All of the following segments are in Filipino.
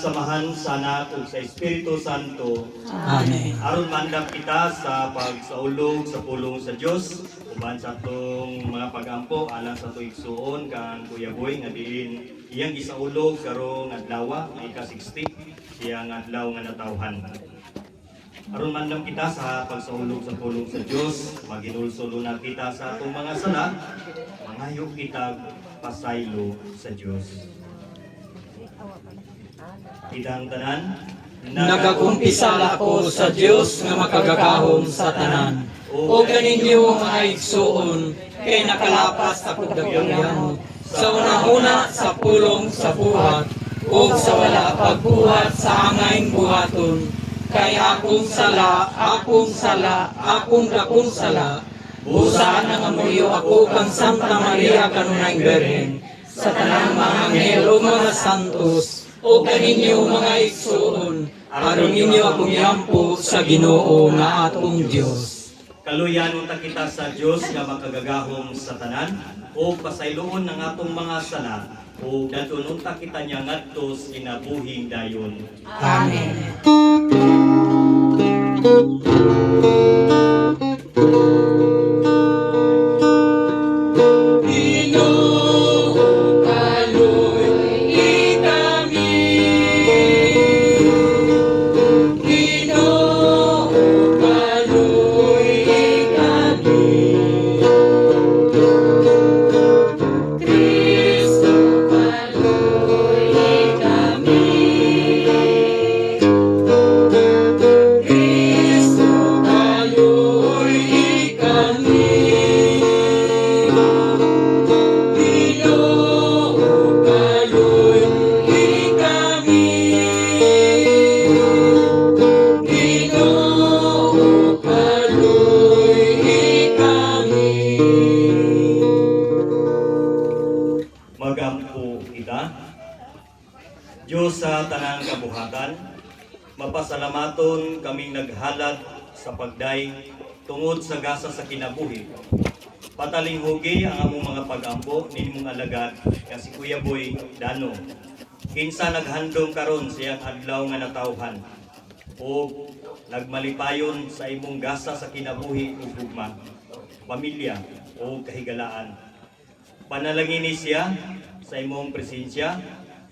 samahan sana ug sa Espiritu Santo. Amen. Aron mandam kita sa pagsaulog sa pulong sa Dios uban sa atong mga pagampo alang sa tuig suon kang Kuya Boy nga diin iyang gisaulog karong adlaw may ika-60 siyang adlaw nga natawhan. Aron mandam kita sa pagsaulog sa pulong sa Dios, maginulsolo na kita sa atong mga sala, mangayo kita pasaylo sa Dios. Idang tanan, Nagakumpisal ako sa Dios nga makagagahom sa tanan. O kaninyo mga igsuon, kay nakalapas ako dagayamot. Sa una-una sa pulong sa buhat, o sa wala pagbuhat sa angayng buhaton. Kay akong sala, akong dakong sala. Busa nang amuyo ako kang Santa Maria kanunay Birhen. Sa tanang mga anghel o mga santos, o kaninyo mga igsuon, aron ninyo akong yampo sa Ginoo nga atong Dios. kaluyan unta kita sa Dios nga makagagahom sa tanan o pasayloon ng atong mga sala o dadton unta kita niya ngadto sa kinabuhing dayon. Amen. Magampo kita. Diyos sa tanang kabuhatan, mapasalamaton kaming naghalad sa pagday tungod sa gasa sa kinabuhi. Patalinghugi ang among mga pagampo nimong alagad nga si Kuya Boy Dano. Kinsa naghandom karon siyang adlaw nga natawhan o nagmalipayon sa imong gasa sa kinabuhi ug gugma, pamilya o kahigalaan. Panalangin siya sa imong presensya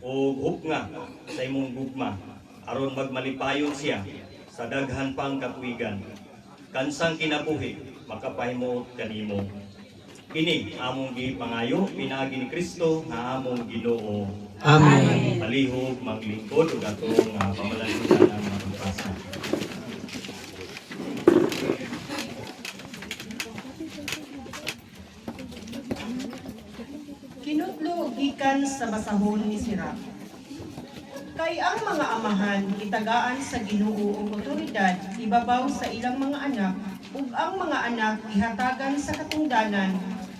o hupnga sa imong gugma aron magmalipayon siya sa daghan pang katuigan. Kansang kinabuhi makapahimuot kanimo. Kini among gipangayo pinaagi ni Kristo nga among Ginoo. Amen. Palihog maglingkod ug atong pamalansutan ang mga pagpasa. Kinutlo gikan sa basahon ni Sirach. Kay ang mga amahan itagaan sa Ginoo ug otoridad ibabaw sa ilang mga anak ug ang mga anak ihatagan sa katungdanan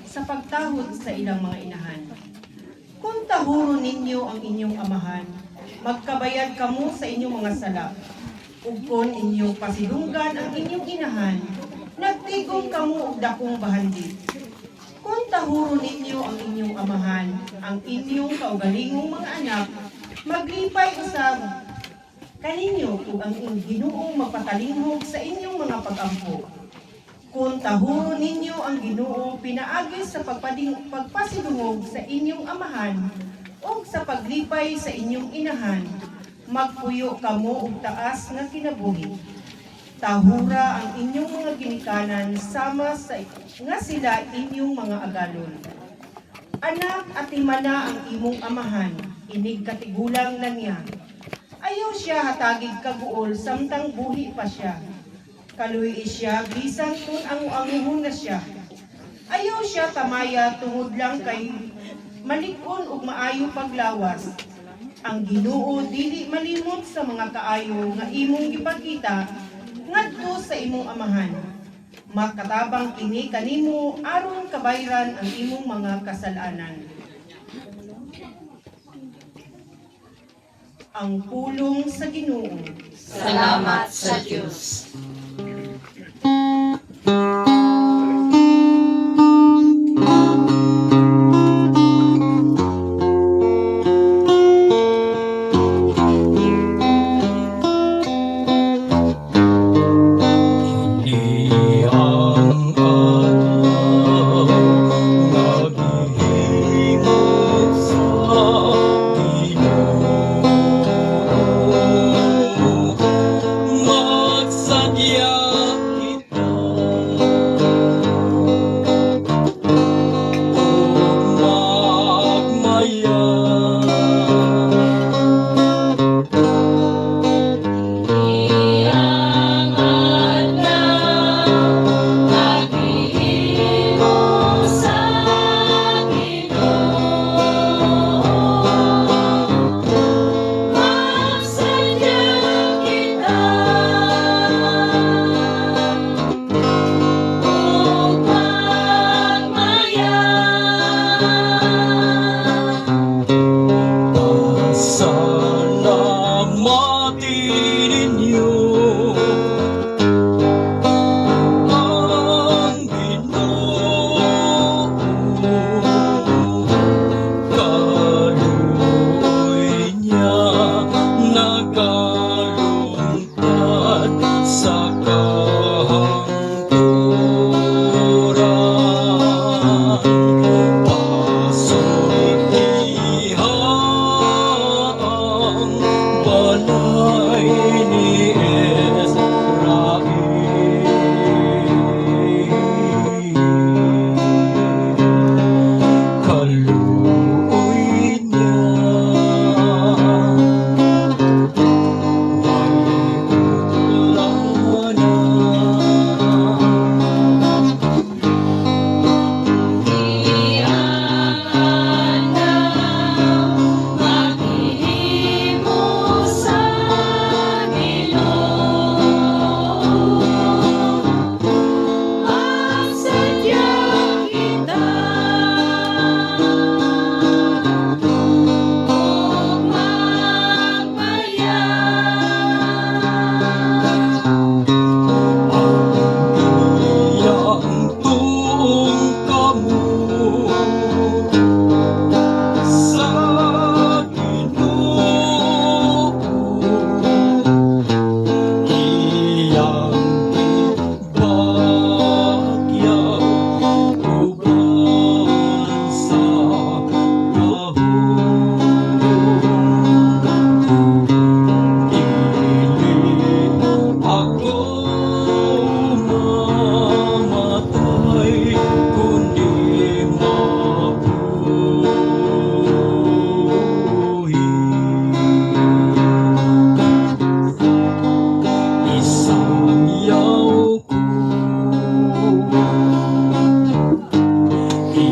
sa pagtahod sa ilang mga inahan. Kung tahuro ninyo ang inyong amahan, magkabayad kamo sa inyong mga sala. Ug kung inyong pasidunggan ang inyong inahan, nagtigom kamo og dakong bahandi. Kung tahuro ninyo ang inyong amahan, ang inyong kaugalingong mga anak, maglipay usab kaninyo kung ang Ginoong magpatalinghog sa inyong mga pag-ampo. Kung tahuro ninyo ang Ginoo pinaagi sa pagpasidungog sa inyong amahan o sa paglipay sa inyong inahan, magpuyo kamo og taas nga kinabuhi. Tahura ang inyong mga ginikanan sama sa nga sila inyong mga agalon. Anak at imana ang imong amahan, inig katigulang na niya. Ayaw siya hatagig kaguol samtang buhi pa siya. Kaluy siya bisan kung anguhon na siya. Ayaw siya tamaya tungod lang kay malikon ug maayo paglawas. Ang Ginoo dili malimot sa mga kaayo nga imong gipakita ngadto sa imong amahan. Makatabang kini kanimo aron kabayran ang imong mga kasalanan. Ang pulong sa Ginoo. Salamat sa Diyos. Pagmati ninyo ang Ginoo, kaluoy niya nagalungkat sa kahangturan. Pasulihang balay ni Israel. Kaluoy niya may utlanan. Iyang tuong kamo sa Ginoo, iyang gibagyaw uban sa gahom. Dili ako mamatay kundi mabuhi. Isang yaw ko iyang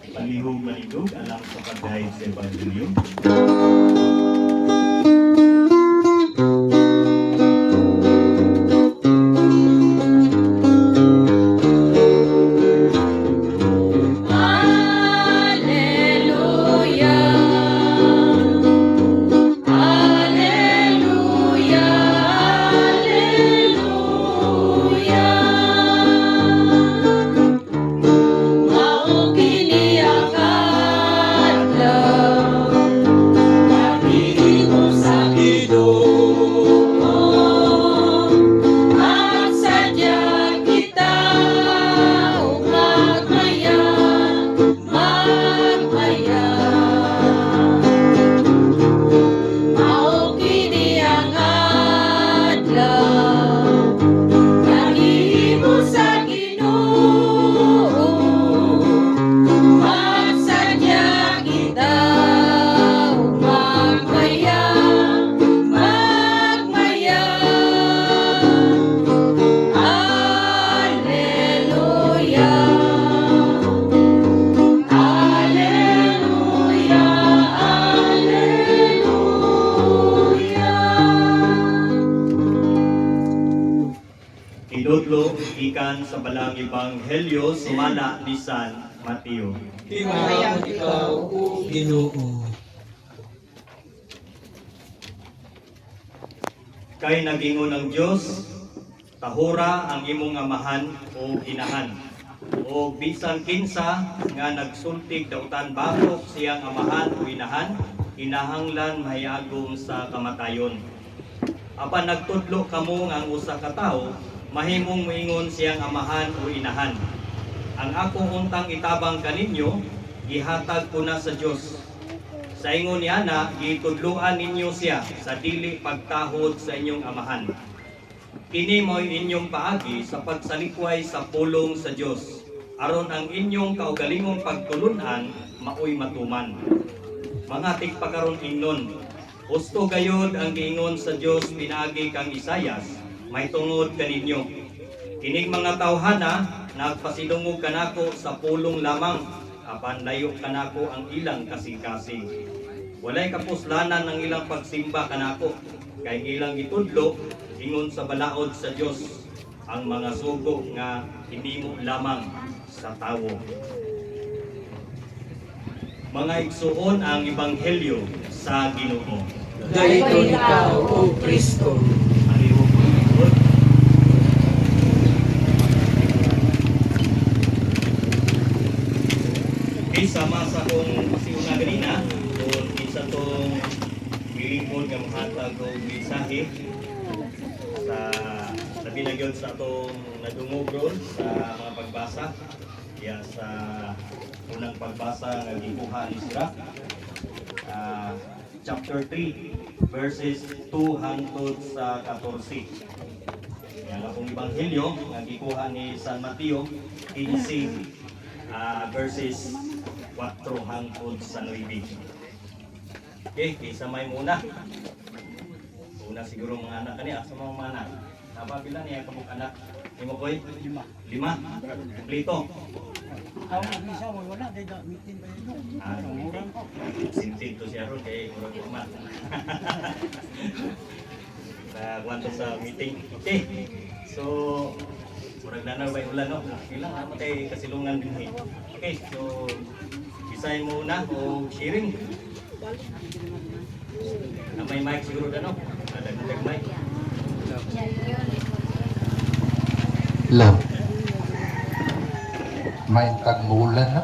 Palihog-malihog alang sa pagdahig sa Ebanghelyo. Maupili gikan sa balang ebanghelyo sumala ni San Mateo. Himaya ikaw, o Ginoo. Kay nagingon ang Dios, tahura ang imong amahan o inahan. O bisan kinsa nga nagsultig dautan bakok siyang amahan o inahan, kinahanglan mahayagom sa kamatayon. Apan nagtudlo kamo nga ang usa ka tawo, mahimong moingon siyang amahan o inahan. Ang akong untang itabang kaninyo, gihatag ko na sa Dios. Sa ingon niya na, gitudloan ninyo siya sa dili pagtahod sa inyong amahan. Kini mo'y inyong paagi sa pagsalikway sa pulong sa Dios, aron ang inyong kaugalingong pagtulunan maoy matuman. Mga tigpakaron ingnon, husto gayod ang giingon sa Dios pinaagi kang Isayas, may tungod kaninyo. Kining mga tawhana nagpasidungog kanako sa pulong lamang, apan layo kanako ang ilang kasing-kasing. Walay kapuslanan ng ilang pagsimba kanako, kay ilang itudlo ingon sa balaod sa Dios ang mga sugo nga hinimo lamang sa tawo. Mga igsuon ang ebanghelyo sa Ginoo. Dayton ikaw, o Kristo. Okay, sama sa kong pasiuna ganina, kung isa tong bilingkod nga mahatag o mensahe sa labi na gyud sa atong nadungog ron sa mga pagbasa. Kaya sa unang pagbasa nga gikuha ni Sirach, chapter 3 verses 2 hangtod sa 14. Yan akong ebanghelyo nga gikuha ni San Mateo 15 verses 4 hangtod sa 9. Okay, kaysa may muna. Una siguro mga anak kaniya sa mga anak. Napabila niya kabuk anak. Imo koy? 5. Kompleto. Sintin to siya ron kay murag umat. Nagwanto sa meeting. Okay. So, murag nanaw ba ulan no? Ilang ano kay kasilungan din. Okay, so bisay mo na o sharing. Na may mic siguro dano. Ada tag mic. Love. Main tag mulan na.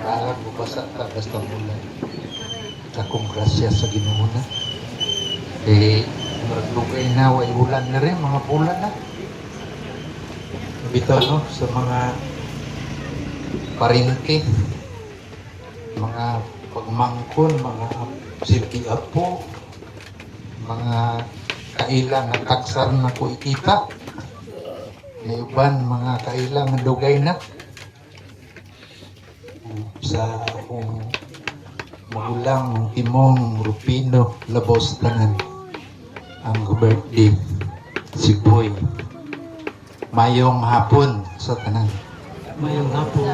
Alam mo ba sa tagas ng mulan? Akong grasya sa Ginoo na. Maglugay na, way ulan na rin, mga bulan na. Bitaw no, sa mga paringke, mga pagmangkon, mga silki apo, mga kailang na taksar na ko ikita. May uban, mga kailang na dugay na. Sa akong magulang, timong, Rupino, Labos, tanan. Ang birthday, si Boy. Mayong hapon sa tanan. Mayong hapon.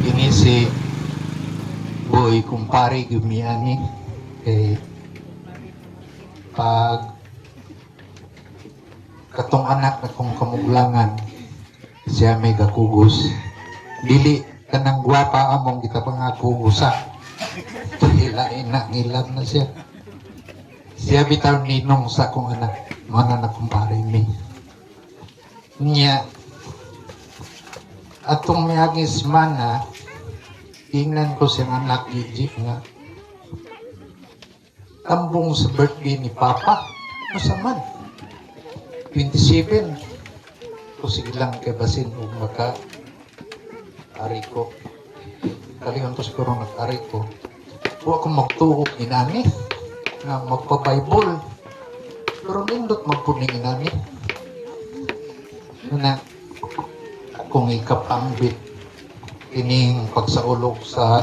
Ini si Boy, kumpare gumiani. Kay pag katong anak na kong kamuglangan, siya may kakugos. Dili kanang gwapa among kita pangakugusa. Hilain na, ilan na siya. Siya bitaw ninong sa akong anak, mana na kumpare mi. Niya, atong miyagis mana, tingnan ko siyang anak Gigi nga. Tambong sa birthday ni Papa, masaman. 27. Ko sige lang kay basin o maka ari ko. Kalihan to siguro nag-ari ko. Huwag akong magtuhog inani nga magpa-Bible. Pero nindot magpuning inani. Na akong ikapambit ining pagsaulog sa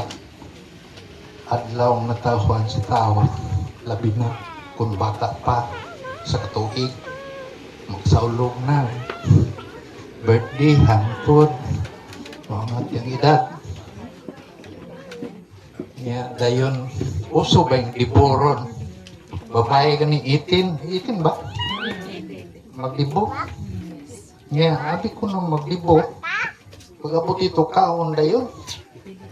adlaw na tahuan sa tao. Labi na kung bata pa sa katuig. Magsaulog na. Birthday, hangtod. Mga yung edad. Nga, dayon, uso ba yung liboron? Babae ka ni 18? 18 ba? maglibo. Abi ko nung maglibo. Pag abot ito, kaon na yun.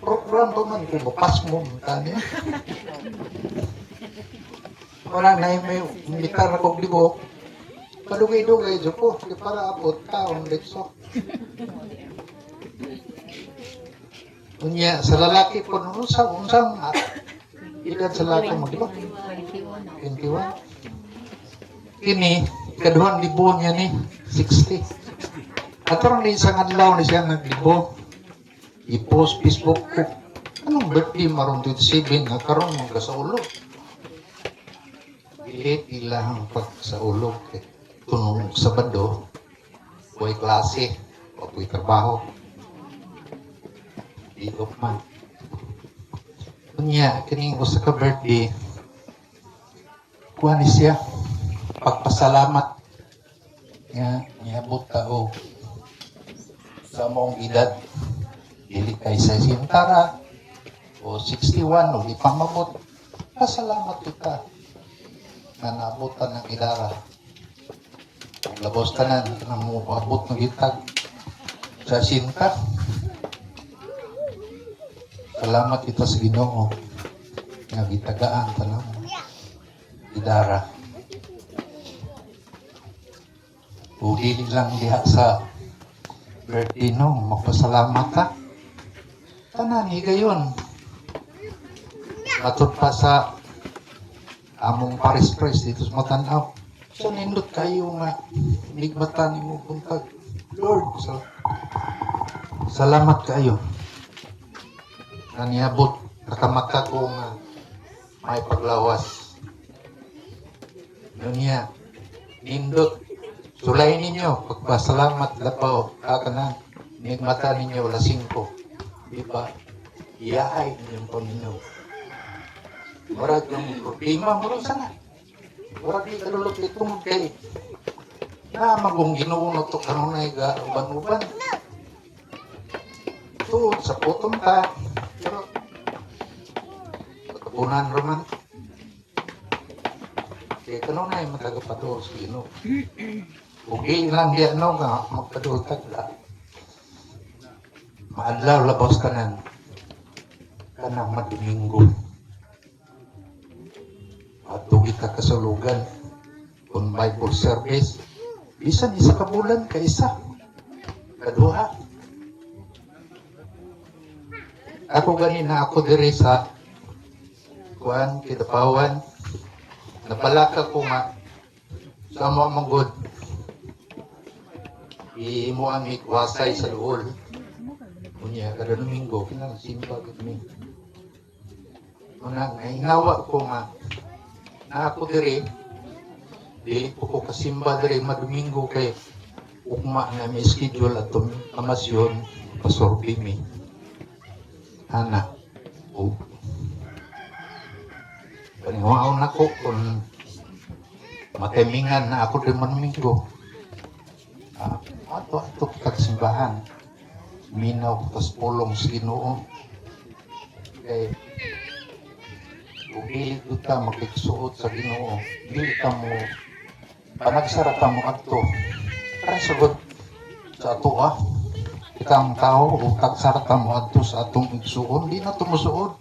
Program to man, kung mapas mo, tani. Wala na may militar na kong libo. Padugay-dugay, dyan ko. Di para abot, kaon dito. Unya, sa lalaki po, unsang edad sa lalaki mo, di ba? 21. Kini, kaduhan libo niya ni 60. At parang isang adlaw na siya naglibo. I-post Facebook ko. Anong birthday maroon 27 nga karon mga sa ulog. Ilit ilang pag sa ulog. Tunong Sabado, buhay klase, o buhay trabaho. Di-off man. Kunya, kining usa ka birthday, kuha ni siya, pagpasalamat. Niabot ka o sa mong edad. Dili kay sa sintara o 61 o ipamabot. Pasalamat kita na naabutan ng idara. Labos ka na ng abot ng itag sa sinta. Salamat kita sa Ginoo nga gitagaan ka ng idara. O dili lang diha sa birthday no, magpasalamat ka. Tanan, higayon. Atod pa sa among pares-pares dito sa Matanaw. So, nindot kayo nga ligmatan mo buntag. Lord, salamat kayo. Naniabot, nakamaka ko nga may paglawas. Yun niya, nindot. Sulay ninyo, pagpasalamat lapaw, kakanan, nigmata ninyo, wala 5. Diba? Iyahay ninyong Panginoon. Marag yung problema, marag sana. Marag di kalulot itong kay na magong Ginoo na ito kanunay ga uban-uban. Ito, sa putong ka. Pero, pagkabunan raman. Kaya kanunay matagapator sa Ginoo. Okay lang di ano nga, magpadultag la. Maadlaw labas ka nan. Kanang maduminggo. At tugi ka kasulugan. Kung Bible service. Bisan isa ka bulan ka isa. Kaduha. Ako ganina ako diri sa kuan Kitapawan. Napalaka ko nga sa mga manggod. Imo ang ikwasay sa luol. Unya, kada Domingo, kinakasimba kami. Unang, nahingawa ko nga, na ako diri, dili po ko kasimba diri madomingo kay ukma na may schedule at amasyon, pasorbi mi. Ana, o. Panihawaon ako kung matimingan na ako diri madomingo. Ato kagsimbahan. Minaw tas pulong sa Ginoo. Kay dili kita makiksuot sa Ginoo. Dili ka mo panagsara ka mo adto. Para sagot sa ato Kita ang tao o tagsara ka mo adto sa atong igsuon, di na tumusuod.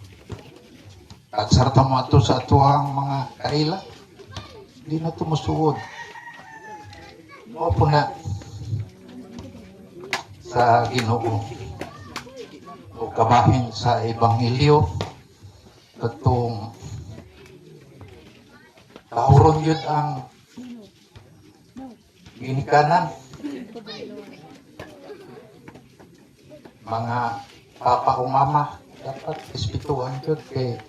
Tagsara ka mo adto sa ato ang mga kaila. Di na tumusuod. O po na sa Ginoo o kabahin sa Ebanghelyo katong kahuron yun ang ginikanan mga papa o mama dapat respetuhan yun kay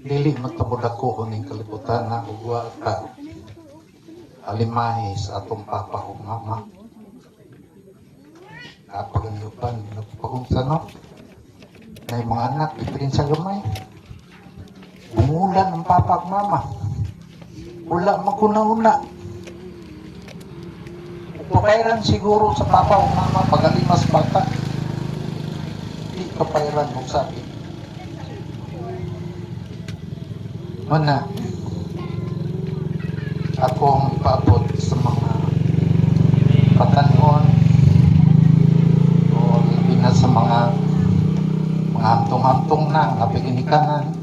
dili matabudako ning kalibutan na ugwa ka alimahi sa atong papa o mama. Kapaganyupan, nagpagungsa no? Na yung mga anak, ipilin sa gamay. Umulan ang papa at mama. Wala maguna-una. Kapairan siguro sa papa o mama pagalimas bata. Di kapairan mong sabi. Mana, akong ipabot sa mga sa mga hantong-hantong na napiginikanan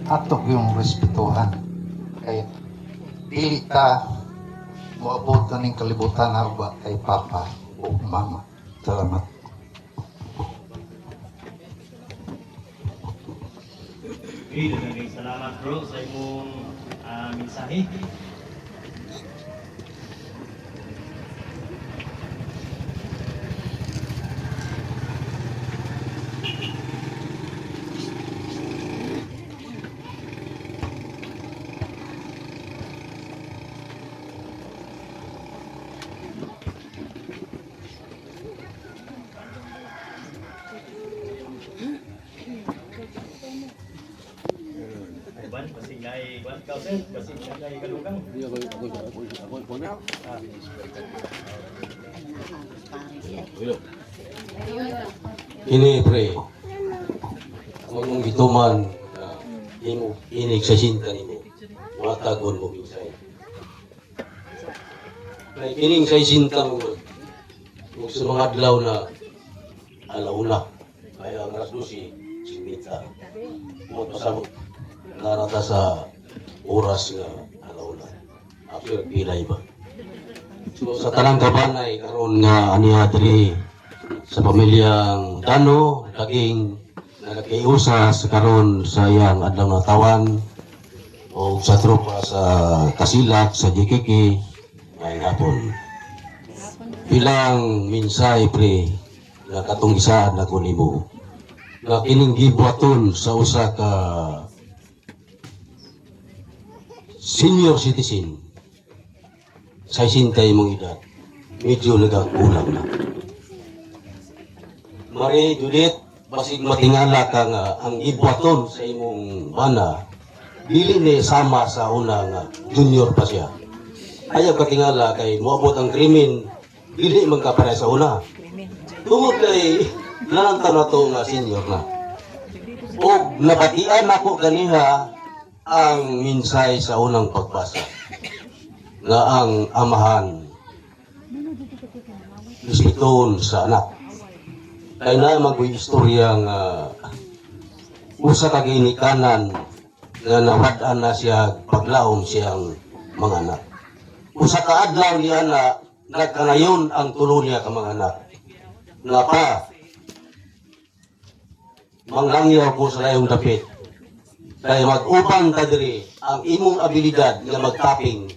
atog yung respetuhan kay dili ta moabot na ning kalibutan na uba kay papa o mama. Salamat. Okay, daghang salamat bro sa imong mensahe. Ban, pasing ngay ban kausen, pasing ngay kalugang. Ini pre, mong gituman imo inig sa sinta nimo, watagon mo binsay. Kay kining sa sinta mo, ug sa mga adlaw na alauna, kaya ang alas 12, simbita. Mo pasabot narata sa oras nga alauna. After pilay ba? So sa tanang kabanay karon nga aniya diri sa pamilyang Dano, daging nagkiusa sa karon sa iyang adlaw na tawan o sa tropa sa Kasilak, sa JKK, ay hapon. Bilang minsay pre, na katong isaan na kunimo, na kining gibuhaton sa usa ka senior citizen sa 60 mong edad, medyo nagakulang na. Mari Judith, basig matingala ka nga ang ibuhaton sa imong bana, dili ni sama sa una nga junior pa siya. Ayaw katingala kay moabot ang krimen, dili man ka pare sa una. Tungod kay nananta na to nga senior na. O nabatian ako ganiha ang minsay sa unang pagbasa nga ang amahan respeton sa anak. Kaya na mag-istorya nga usa ka ginikanan nga nawad-an na siya paglaom siyang mga anak. Usa ka adlaw niya na nagkanayon ang tulo niya ka mga anak. Nga pa, manglangyaw ko sa layong dapit. Kaya mag-ubang ka diri ang imong abilidad nga magtaping,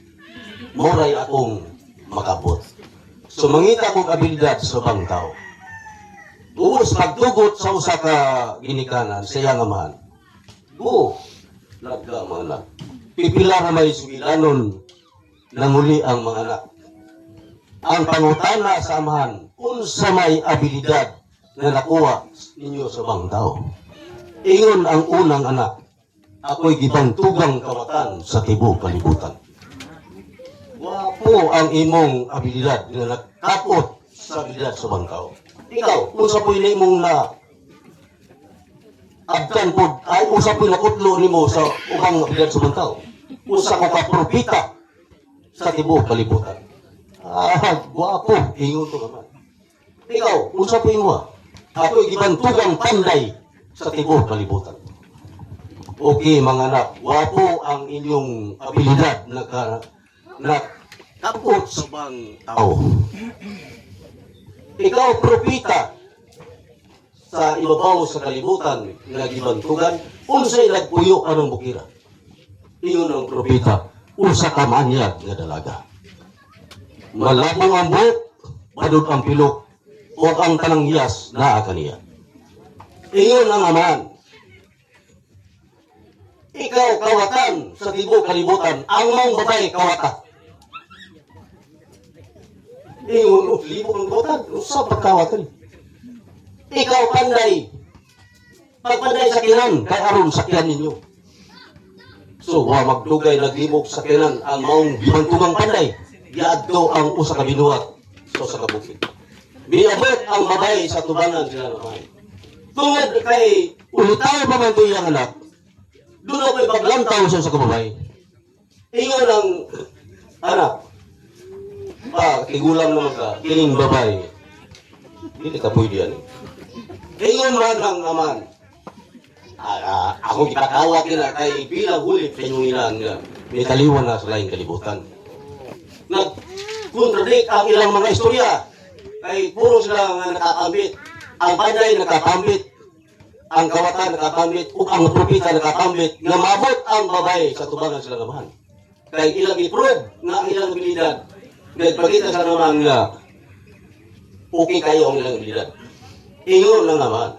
moray akong makabot. So mangita kong abilidad sa bang tao. Buos pagtugot sa usa ka ginikanan sa iyang amahan. Oo, lagka mga anak. Pipila na may sugilanon nanguli ang mga anak. Ang pangutana sa amahan, unsa may abilidad na nakuha ninyo sa bang tao. Ingon ang unang anak, ako'y gibangtugang kawatan sa tibok kalibutan. Wapo ang imong abilidad na nakapot sa abilidad sa bang tao. Ikaw, unsa po'y na imong na abtan po, ay unsa po'y nakutlo nimo sa ubang abilidad sa bang tao. Unsa ko ka propita sa tibok kalibutan. Guwapo, ingon to naman. Ikaw, unsa po'y mo? Ako'y gibantugang panday sa tibok kalibutan. Okay, mga anak, guwapo ang inyong abilidad na kapot sa bang tao. Ikaw, propita sa ibabaw sa kalibutan nga gibantugan, unsay nagpuyo anong bukira. Ingon ang propita, usa ka manyag nga dalaga. Malabong ang buhok, badod ang pilok, o ang tanang hiyas naa kaniya. Ingon ang amahan, ikaw kawatan sa tibok kalibutan, ang mong babae kawatan. Ingon, libo ng kawatan, sa pagkawatan. Ikaw panday, pagpanday sa kinan, kay aron sakyan ninyo. So, magdugay naglibog sa kinan, ang maong gibantugang panday, giadto ang usa ka binuhat sa usa ka bukid. Biabot ang babae sa tubanan sila naman. Tungod kay ulitaw pa man ito yung anak, doon ako'y paglantaw sa usa ka babae. Ingon ang anak, tigulang naman ka, kining babae, hindi ka pwede yan. Ingon man ang naman. Ako gipakawat nila kay bilang huli penyunginan nga may kaliwan na sa laing kalibutan. Nag-contradict ang ilang mga istorya. Kay puro sila nga nakakambit. Ang panday nakakambit. Ang kawatan nakakambit. O ang propita nakakambit. Nga mabot ang babae sa tubangan sila naman. Kay ilang i-prove na ang ilang abilidad. Nagpakita sa naman nga okay kayo ang ilang abilidad. Ingon na naman.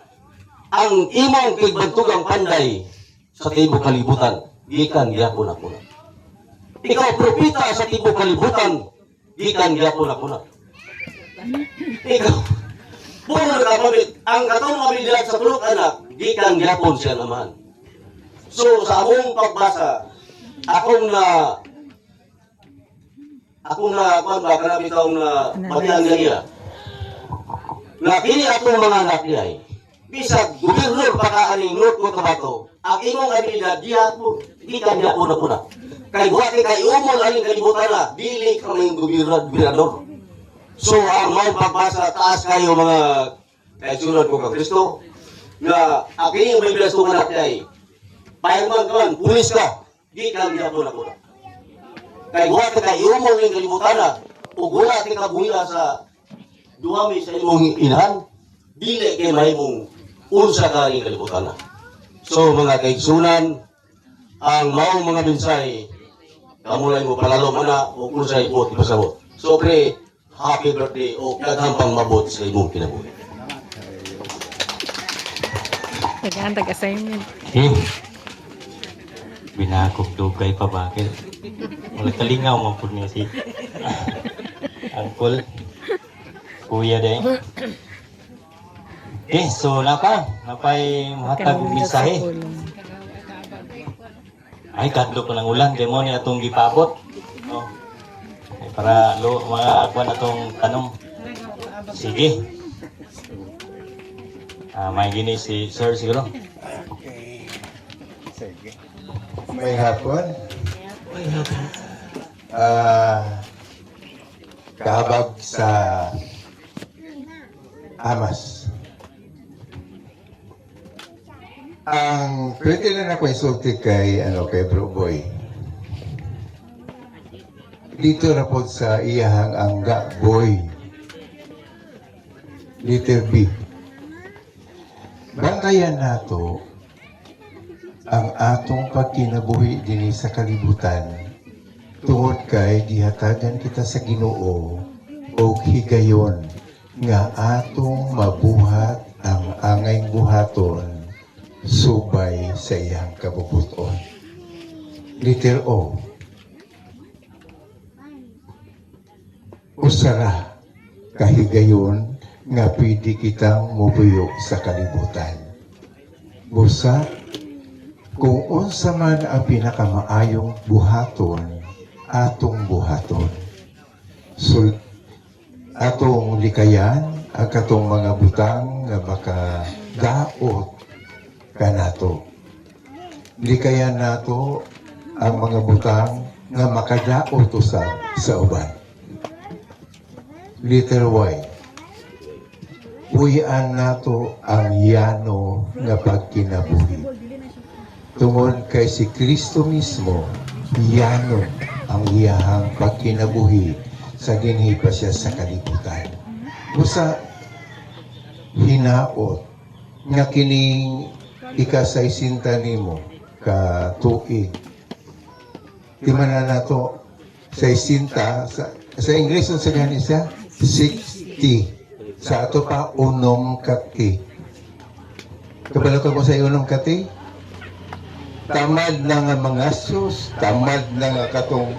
Ang imong kigbantugang panday sa tibok kalibutan, gikan gyapon ako na. Ikaw propita sa tibok kalibutan, gikan gyapon ako na. Ikaw, puro nakapamit, ang katong abilidad sa tulog anak, gikan gyapon siya naman. So sa among pagbasa, akong na kuan ba kanami taong na pagyan niya. Na kini atong mga anak niya ay bisag gobernador pakaaning North Cotabato, ang imong abilidad di ka niya puna-puna. Kay buhat kay umol aling kalibutan na, dili ka may gobernador. So ang mga pagbasa, taas kayo mga kaisunan ko ka Kristo, na ang inyong may bilas kong anak niya ay, payagman ka man, pulis ka, di ka niya puna-puna. Kay buhat kay umol aling kalibutan na, ug wala ka buhila sa duwami sa imong inahan, dili kay mahimong unsa ka ring kalibutan na. So mga kaigsunan, ang maong mga mensahe, kamulay mo palalo mo na o kung sa ibot, ipasabot. So pre, happy birthday o kagampang mabot sa imong kinabuhi. Tag-assignment. Binakog dugay pa bakit? Wala kalingaw man pud niya si Uncle. Kuya day. Okay, so napay mahatag og mensahe. Ay kadto ko ng ulan kay mo ni atong gipabot. No. Para mga akwan atong tanong. Sige. May gini si Sir siguro. May hapon. Kahabag sa Amas. Ang pwede na ako insulti kay Bro Boy. Dito na po sa iyahang angga boy. Letter B. Bantayan nato ang atong pagkinabuhi dinhi sa kalibutan tungod kay gihatagan kita sa Ginoo o higayon nga atong mabuhat ang angay buhaton subay sa iyang kabubuton. Letter O. Usara kahigayon nga pwede kitang mubuyo sa kalibutan. Busa, kung unsa man ang pinakamaayong buhaton, atong buhaton. Atong likayan ang katong mga butang nga makadaot kanato. Likayan nato ang mga butang nga makadaot usab sa uban. Letter Y. Puyan nato ang yano nga pagkinabuhi. Tungod kay si Kristo mismo, yano ang iyahang pagkinabuhi sa dinhi pa siya sa kalibutan. Busa hinaot nga kining ikasaysinta nimo ka tuig. Di man na nato sa isinta sa Ingles sa gani siya 60. Sa ato pa unom kati. Kabalo ka mo sa unom kati? Tamad na nga mga sus, tamad na nga katong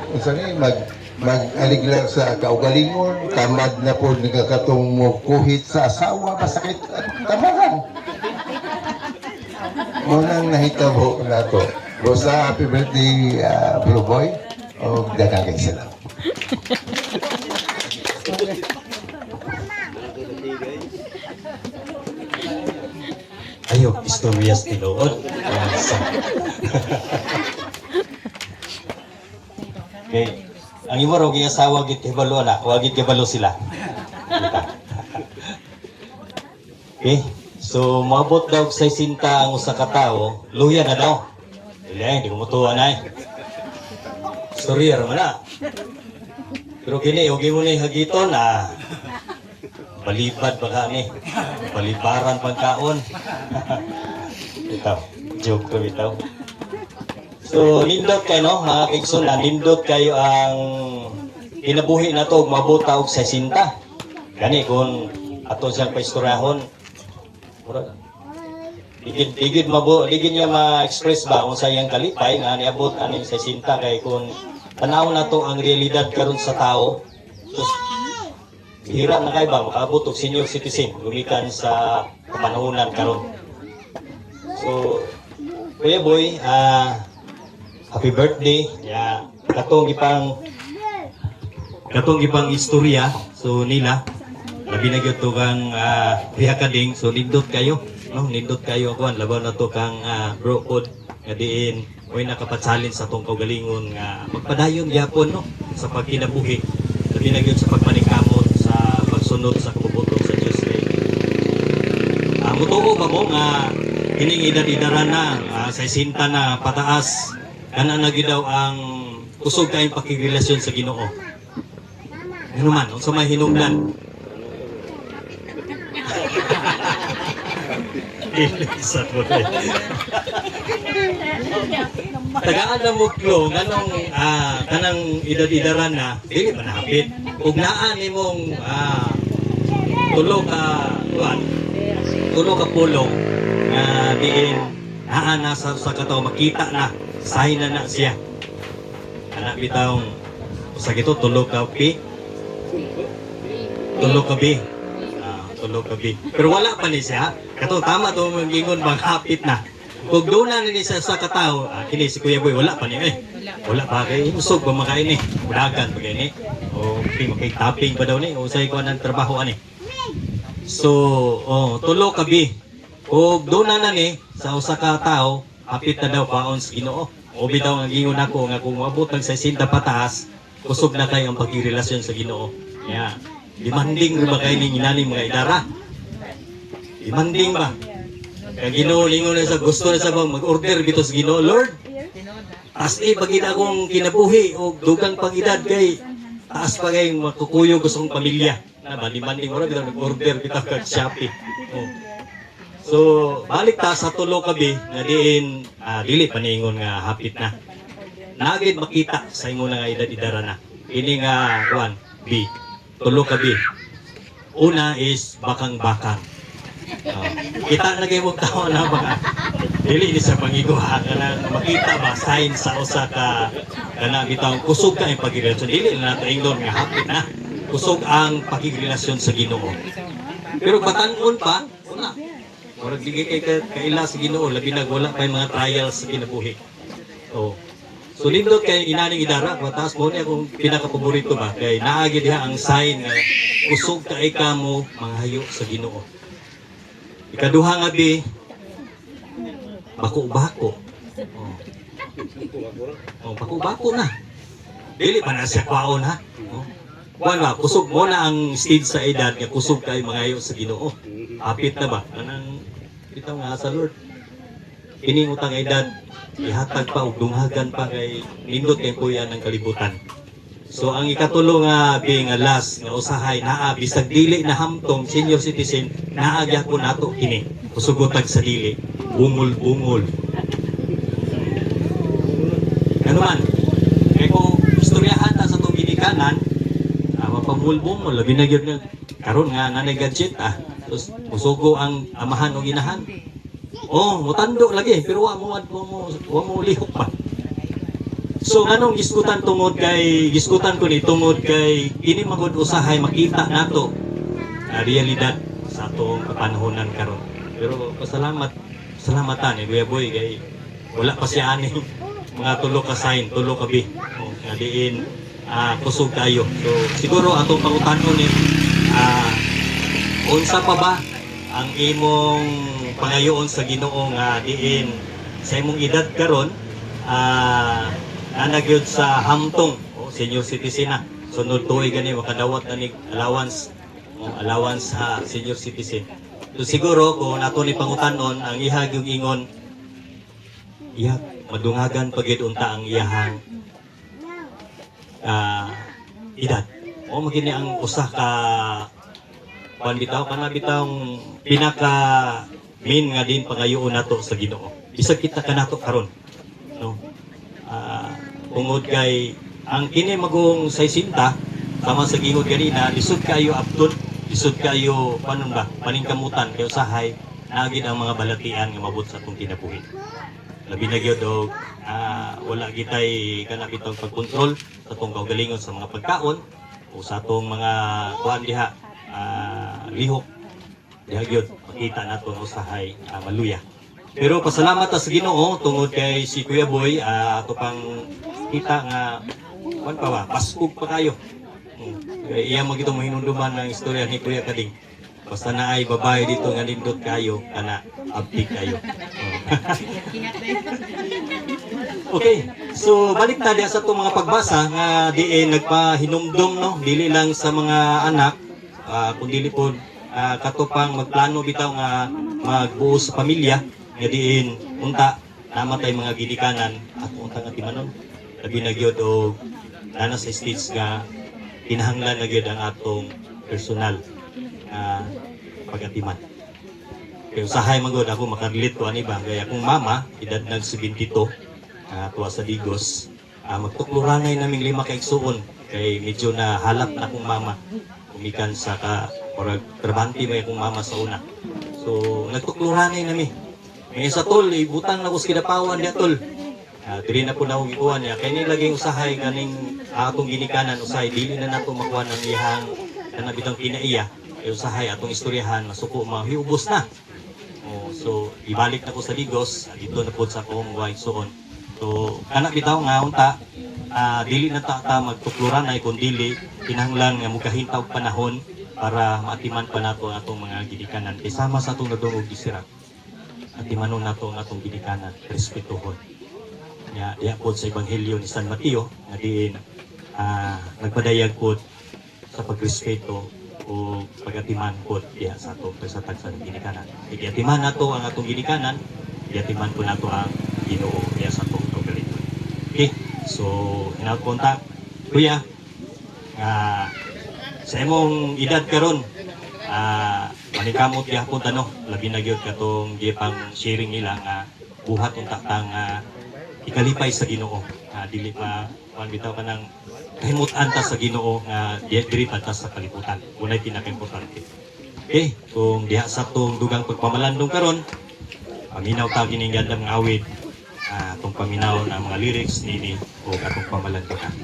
mag-aliglar sa kaugalingon, tamad na po nga katong kuhit sa asawa, masakit at tamaran. Munang nahitabo na to. Rosa, happy birthday, Blue Boy. O dagang kay sila. Ayo, istoryas tinuod. Okay. Ang imo ro gyud asawa gid kibalo na, wa gid kibalo sila. Okay. So maabot daw sa sinta ang usa ka tawo, luya na daw. Dili, di ko mutuwa na eh. Sorry ra man na. Pero kini ugi mo ni hagiton na balibad ba ka ni? Balibaran pagkaon. Itaw, joke to itaw. So nindot kayo no, mga kaigsoon, nindot kayo ang kinabuhi na to mabuta og 60. Gani kung aton siyang paistoryahon, mura digid niya ma-express ba kung sayang kalipay nga niabot aning 60 kay kung tanaw na to ang realidad karon sa tao. So, hira na kay ba makaabot og senior citizen lumikan sa panahonan karon. So, Kuya Boy, happy birthday. Yeah, katong ipang istorya so nila labi na gyud to kang riha ka ding so nindot kayo no, nindot kayo kuan labaw na to kang bro pod nga diin way nakapatsalin sa tong kaugalingon nga magpadayon gyapon no sa pagkinabuhi labi na gyud sa pagpaningkamot sa pagsunod sa kabubuton sa Dios kay mutuo ba mo nga kining edad-edaran na sa sinta na pataas kana na gyud daw ang kusog kayong pakigrelasyon sa Ginoo. Ano man, unsa may hinungdan? Isa po rin. Tagaan na muklo, nganong kanang edad-edaran na, dili pa nahapit. Ug naan imong tulo ka pulong nga diin naa na sa kataw makita na sign na siya. Anak bitawng sa gito tulo ka pi. Tulo ka bi. Tulo ka bi. Pero wala pa ni siya. Kato tama to mangingon bang hapit na. Kung doon na ni siya sa katao, kini si Kuya Boy wala pa ni wala pa kay usog ba makain ni. Budagan bagay ni. O makay tapping pa daw ni. Usay ko nang trabaho ani. So, tulo ka bi. Kung doon na ni sa usa ka tao, hapit na daw paon sa Ginoo. O bitaw ang gingon ako nga kung maabot ng 60 pataas, kusog na kayo ang pagkirelasyon sa Ginoo. Yeah. Demanding ba kayo ni inani mga idara? Demanding ba? Kaya Ginoo lingon na sa gusto na sa bang mag-order bito sa Ginoo, Lord. As pagid akong kinabuhi o dugang pangidad kay taas pa kay makukuyo gusto kong pamilya. Na ba demanding mo ra mag-order bito kag Shopee. So, balik ta sa tulo ka bi nga diin dili paningon nga hapit na. Nagid makita sa imo nga edad-edara na. Ini nga kuan bi. Tulo ka bi. Una is bakang-bakang. Kita na kayo magtawa na baka dili ni sa pangigo kana makita ba sign sa usa ka kana bitaw kusog ka ang pagrelasyon dili na nato ingnon nga hapit na. Kusog ang pagrelasyon sa Ginoo. Pero batan-on pa, una murag dili kay kaila sa Ginoo labi na wala pa mga trials sa kinabuhi. So nindot kay inaning idara mataas mo ni akong pinaka-paborito ba kay naagi diha ang sign nga kusog kay kamo manghayo sa Ginoo. Ikaduha nga bi bako-bako. Bako-bako na. Dili pa na siya kwaon ha. Wala kusog mo na ang stage sa edad nga kusog kay manghayo sa Ginoo. Apit na ba? Anang bitaw nga sa Lord. Kining utang edad, ihatag pa o dunghagan pa kay nindot kay kuya ng kalibutan. So ang ikatulo nga being last nga usahay naa bisag dili na hamtong senior citizen naa gyapon nato kini. Kusugotag sa dili, bungol-bungol. Ano man? Kay kung istoryahan ta sa tong ginikanan, mapamulbungol labi na gyud karon nga nanay gadget Tapos musugo ang amahan o ginahan. Mutando lagi pero wa mo lihok pa. So anong giskutan ko ni tungod kay ini magud usahay makita nato realidad sa atong kapanahonan karon. Pero salamatan ni Kuya Boy kay wala pa siya ani mga tulo ka sign, tulo ka bi. Nga diin kusog kayo. So siguro atong pangutanon ni unsa pa ba ang imong pangayoon sa Ginoo nga diin sa imong edad karon nanagyod sa hamtong senior citizen na sunod tuig gani makadawat na ni allowance sa senior citizen. So siguro kung nato ni pangutanon ang ihag yung ingon, iya madungagan pagid unta ang iyahang edad. O magini ang usa ka kuan bitaw kana bitawng pinaka main nga din pangayoon nato sa Ginoo. Bisag kita kanato karon. No. Tungod kay ang kini magong 60 sama sa gingod ganina lisod kayo apton, lisod kayo panon ba paningkamutan kay usahay naagid ang mga balatian nga mabot sa atong kinabuhi. Labi na gyud og wala gitay kana bitong pagkontrol sa atong kaugalingon sa mga pagkaon o sa atong mga kuan diha lihok diha gyud makita nato nga usahay maluya. Pero pasalamat ta sa Ginoo tungod kay si Kuya Boy ato pang kita nga kuan pa ba paskog pa kayo. Iya mo gito mahinunduman ng istorya ni Kuya Kading. Basta na ay babae dito nga nindot kayo kana abdi kayo. Okay, so balik na diya sa itong mga pagbasa nga diin nagpahinumdum no, dili lang sa mga anak kundi po katupang magplano bitaw nga magbuo sa pamilya nga diin unta namatay mga gidikanan at unta nga timanon labi na gyud og nana sa stage nga kinahanglan na gyud ang atong personal pagatiman. Kaya usahay magod ako makarelate ko ani ba kaya akong mama edad nag 72 tuwa sa Digos magtukluranay naming 5 ka igsuon kay medyo na halap na akong mama umikan sa orag trabante may akong mama sa una. So nagtukluranay nami. May sa tol ibutang na ko sa kidapawan diya tol. Dili na po na akong ikuan niya kay ni laging usahay ganing atong ginikanan usahay dili na nato makuha ng iyang kana bitang kinaiya kay usahay atong istoryahan masuko mahiubos na. So ibalik na ko sa Digos dito na po sa akong igsuon. So kana bitaw nga unta dili na ta magtukluran ay kun dili kinahanglan nga mugahintaw panahon para maatiman pa nato ang atong mga gidikanan kay sama sa atong nadungog gisirap. Atimanon nato ang atong gidikanan, respetuhon. Nya diha pod sa ebanghelyo ni San Mateo nga diin nagpadayag pod sa pagrespeto o pagatiman pod diha sa atong pagsatag sa ginikanan. Iatiman nato ang atong ginikanan, iatiman po nato ang Ginoo diha sa atong kaugalingon. Okay, so hinakontak kuya sa imong edad karon manikamot gyapon tano labi na gyud katong gipang sharing nila nga buhat unta tang ikalipay sa Ginoo. Dili pa kuan bitaw kanang kahimutan ta sa Ginoo nga diri pa ta sa kalibutan. Unay pinaka-importante. Okay, kung diha sa tong dugang pagpamalandong karon, paminaw ta kining gandang awit atong paminaw na mga lyrics nini o atong pamalandongan.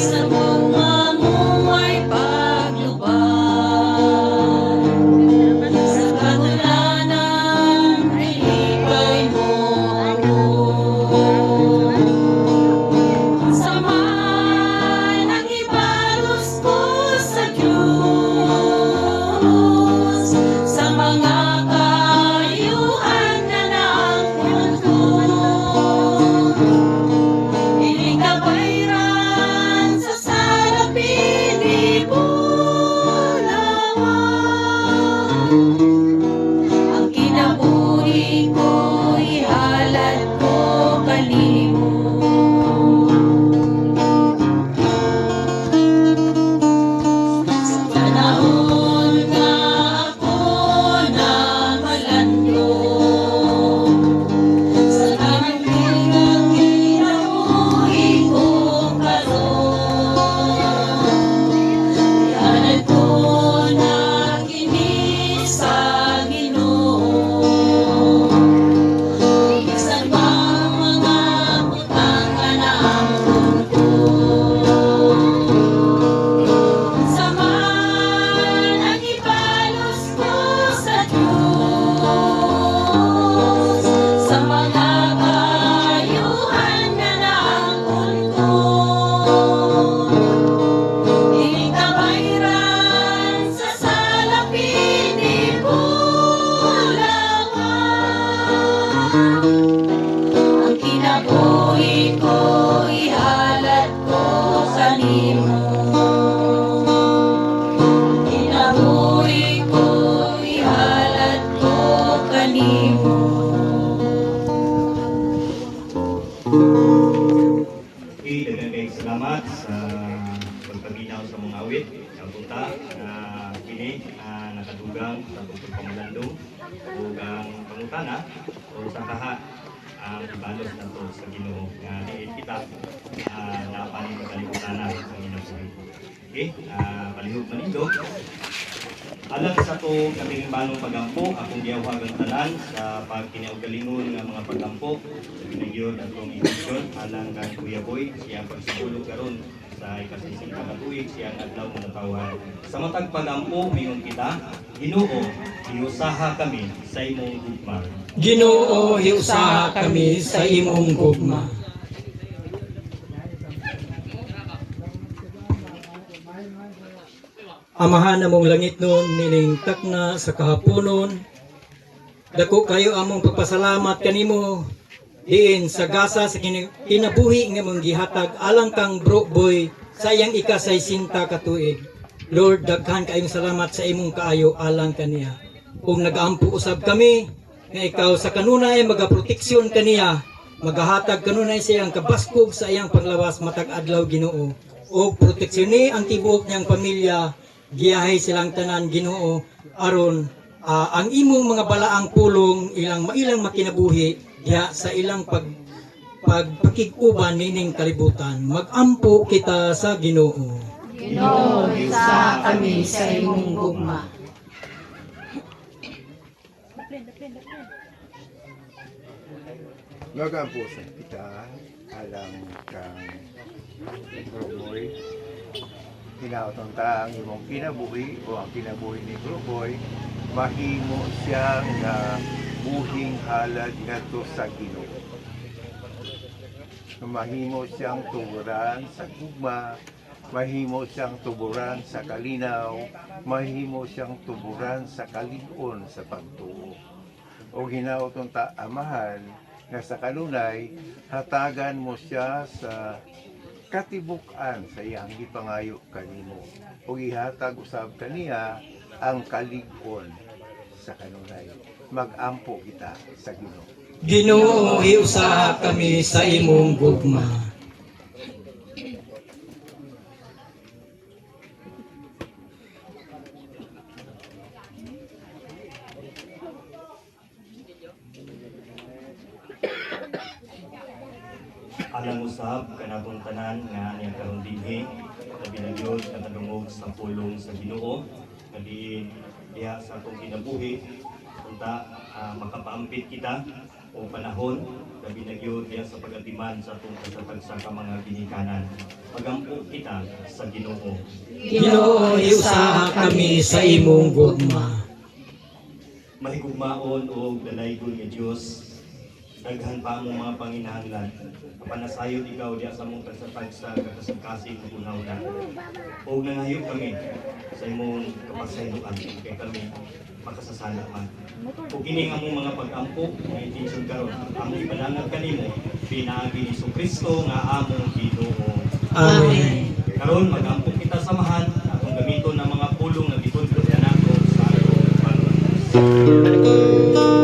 Sa bunga mo ay nimo. Kinabuhi ko, ihalad ko kanimo. Daghang kayong salamat sa pagpabinaw sa mga awit, ang buta na kini nakadugang sa pagpamalandong o ang pangutana o sa kaha ang ibalos na to sa Ginoo nga diin kita na paning pagkaliputana sa Ginoo. Okay, palihog manindo. Alang sa to katingbanong pagampo, akong gihawagang tanan sa pagkinauggalingon nga mga pagampo sa pinagyon at kong edisyon alang kang Kuya Boy, siya pagsigulog karon sa ikasising katuig siyang adlaw nga natawhan. Sa matag pagampo mingon kita, Ginoo, hiusaha kami sa imong gugma. Ginoo, hiusaha kami sa imong gugma. Amahan among langit nun, nilingtak na sa kahaponon. Dako kayo among pagpasalamat kanimo. Diin sa gasa sa kinabuhi nga mong gihatag alang kang Bro Boy sa iyang ika-60 katuig. Lord, daghan kayong salamat sa imong kaayo alang kaniya. Kung nag-aampo usab kami, nga ikaw sa kanunay magaproteksyon kaniya, magahatag kanunay sa iyang kabaskog sa iyang panglawas matag adlaw Ginoo. O proteksyon ni ang tibuok niyang pamilya, giyahay silang tanan Ginoo aron ang imong mga balaang pulong ilang mailang makinabuhi diha sa ilang pagpakig-uban nining kalibutan. Magampo kita sa Ginoo. Ginoo, isa kami sa imong gugma. Magampo sa kita alang kang Groboy. Hinautong ta ang imong kinabuhi o ang kinabuhi ni Groboy, mahimo siyang buhing halad ngadto sa Ginoo. Mahimo siyang tuburan sa gugma, mahimo siyang tuburan sa kalinaw, mahimo siyang tuburan sa kalig-on sa pagtuo. O hinautong ta amahan nga sa kanunay hatagan mo siya sa katibuk-an sa iyang gipangayo kanimo ug ihatag usab kaniya ang kalig-on sa kanunay. Magampo kita sa Ginoo. Ginoo, hiusaha kami sa imong gugma. Alang usab kanatong tanan nga niya karon dinhi labi na Dios katadungog sa pulong sa Ginoo nga diha sa atong kinabuhi unta makapaampit kita o panahon labi na Dios diha sa pagatiman sa atong kasapag sa mga ginikanan. Pagampo kita sa Ginoo. Ginoo, hiusaha kami sa imong gugma. Mahigugmaon o dalaygon nga Dios, daghan pa mo mga panginahanglan. Panasayod ikaw diya sa mong kasapag sa kakasagkasing unaw na. O nangayo kami sa imong kapasayloan kay kami makasasala man. O kini nga mong mga pag-ampo nga intention karon ang ipanangag kanimo pinaagi ni Kristo nga among Ginoo. Amen. Karon mag-ampo kita samahan atong gamiton ng mga pulong nga gitudlo na nato sa atong pagkakas. Oh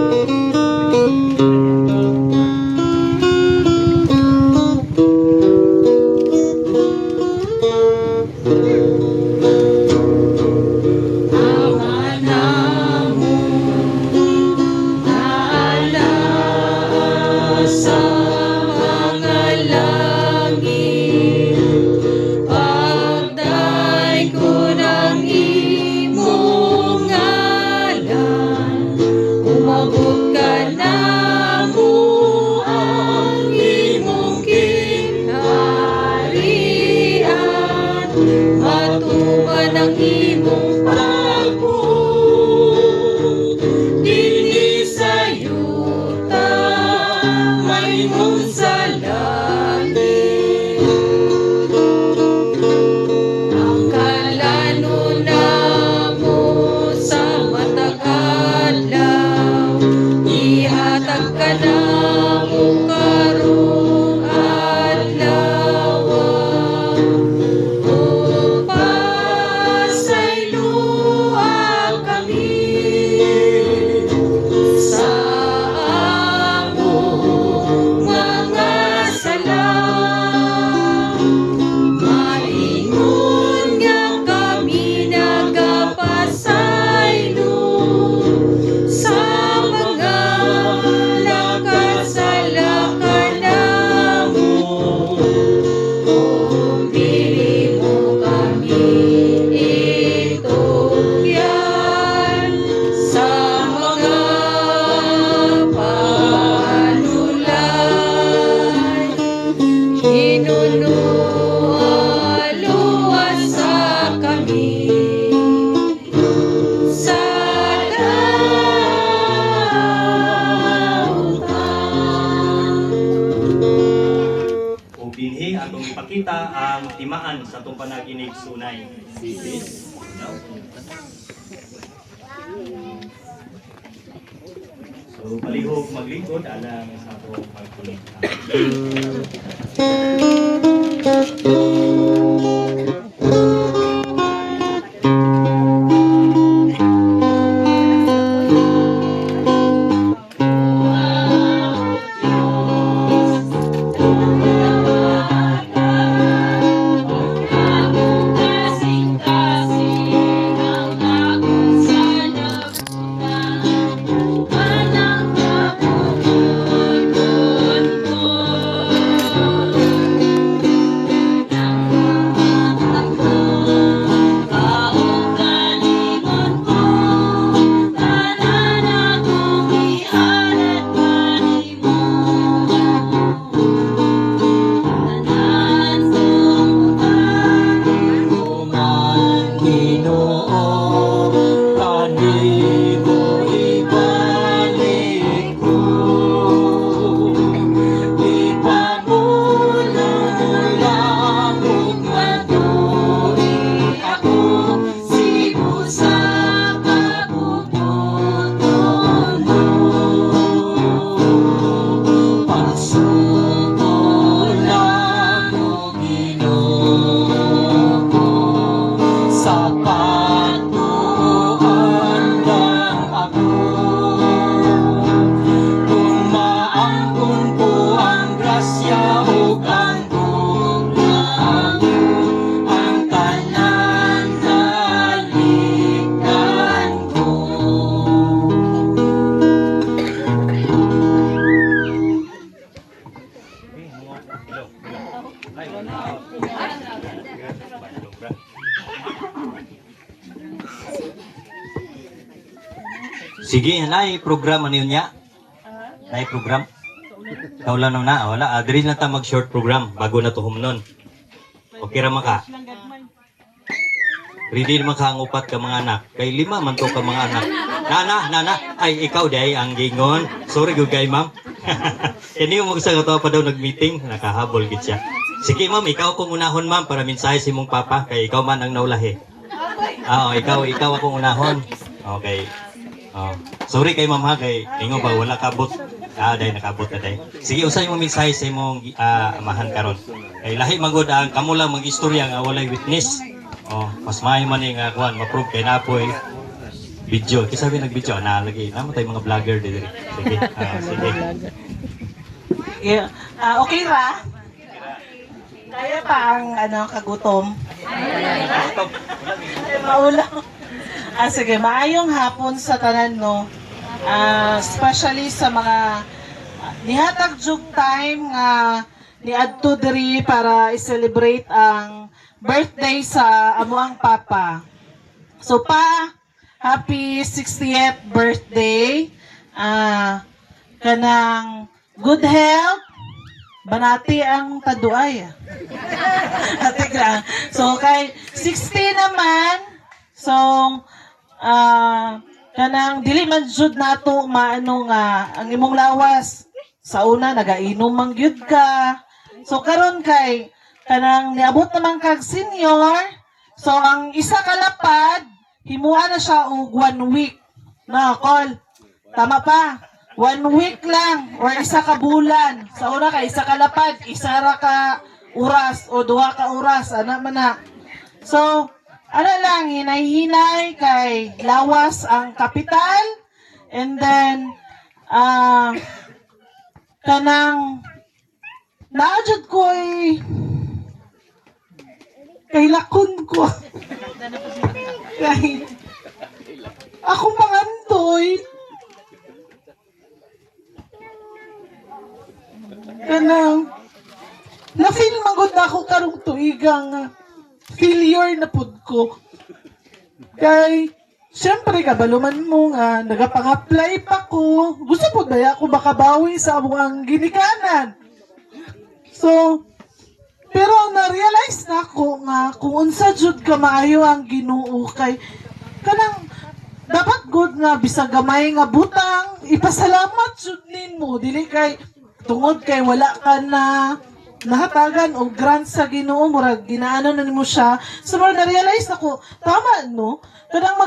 panaginig sunay. No? So, palihog maglingkod, alang sa ako magkulit. Sige, naay program ano yun niya? Naay program? Wala naman na, wala. Dili na ta mag-short program bago na tuhom nun. Okay ra maka. Ready naman ka ang upat ka mga anak. Kay 5 man to ka mga anak. Nana. Ay, ikaw day ang gingon. Sorry good kay ma'am. Kani mo sa to pa daw nag-meeting, nakahabol gid siya. Sige ma'am, ikaw kung unahon ma'am para mensahe si mong papa kay ikaw man ang naulahi. Ikaw akong unahon. Okay. Oh. Sorry kay ma'am ha, kay ingon ba wala kabot. Dahil nakabot na dahil. Sige, usay mo mensahe sa imong amahan karon. Kay lahi magod ang kamo lang mag-istorya nga walay witness. Oh, mas maayo man nga kuan ma-prove kay napoy video. Kisa sabi nag-video na lagi. Namatay mga vlogger dito. Sige. Sige. Yeah. Okay ra? Kaya pa ang kagutom? Maulang. Sige, maayong hapon sa tanan, no? Especially sa mga nihatag jug time nga niadto diri para i-celebrate ang birthday sa amuang papa. So happy 60th birthday. Kanang good health. Banati ang taduay. So kay 60 naman. So kanang dili man jud nato maano nga ang imong lawas sa una nagainom man gyud ka. So karon kay kanang niabot naman kag senior. So ang isa ka lapad himuan na siya og 1 week. Na call. Tama pa. 1 week lang or isa ka bulan. Sa una kay isa ka lapad, isa ra ka oras o 2 ka oras ana man na. So ano lang, hinay-hinay kay lawas ang kapital. And then, kanang, naadjad ko kay lakon ko. Kay, ako mangantoy. Kanang, na-feel magod ako karong tuigang failure na pud ko. Kay, syempre, kabaluman mo nga, nagapang-apply pa ko. Gusto po ba ako makabawi sa among ginikanan? So, pero na-realize na ko nga, kung unsa jud ka maayo ang Ginoo kay, kanang, dapat good nga, bisag gamay nga butang, ipasalamat jud ninmo. Dili kay, tungod kay wala ka na, nahatagan og grant sa Ginoo, murag ginaano na nimo siya. So murag na-realize ako, tama no? Kanang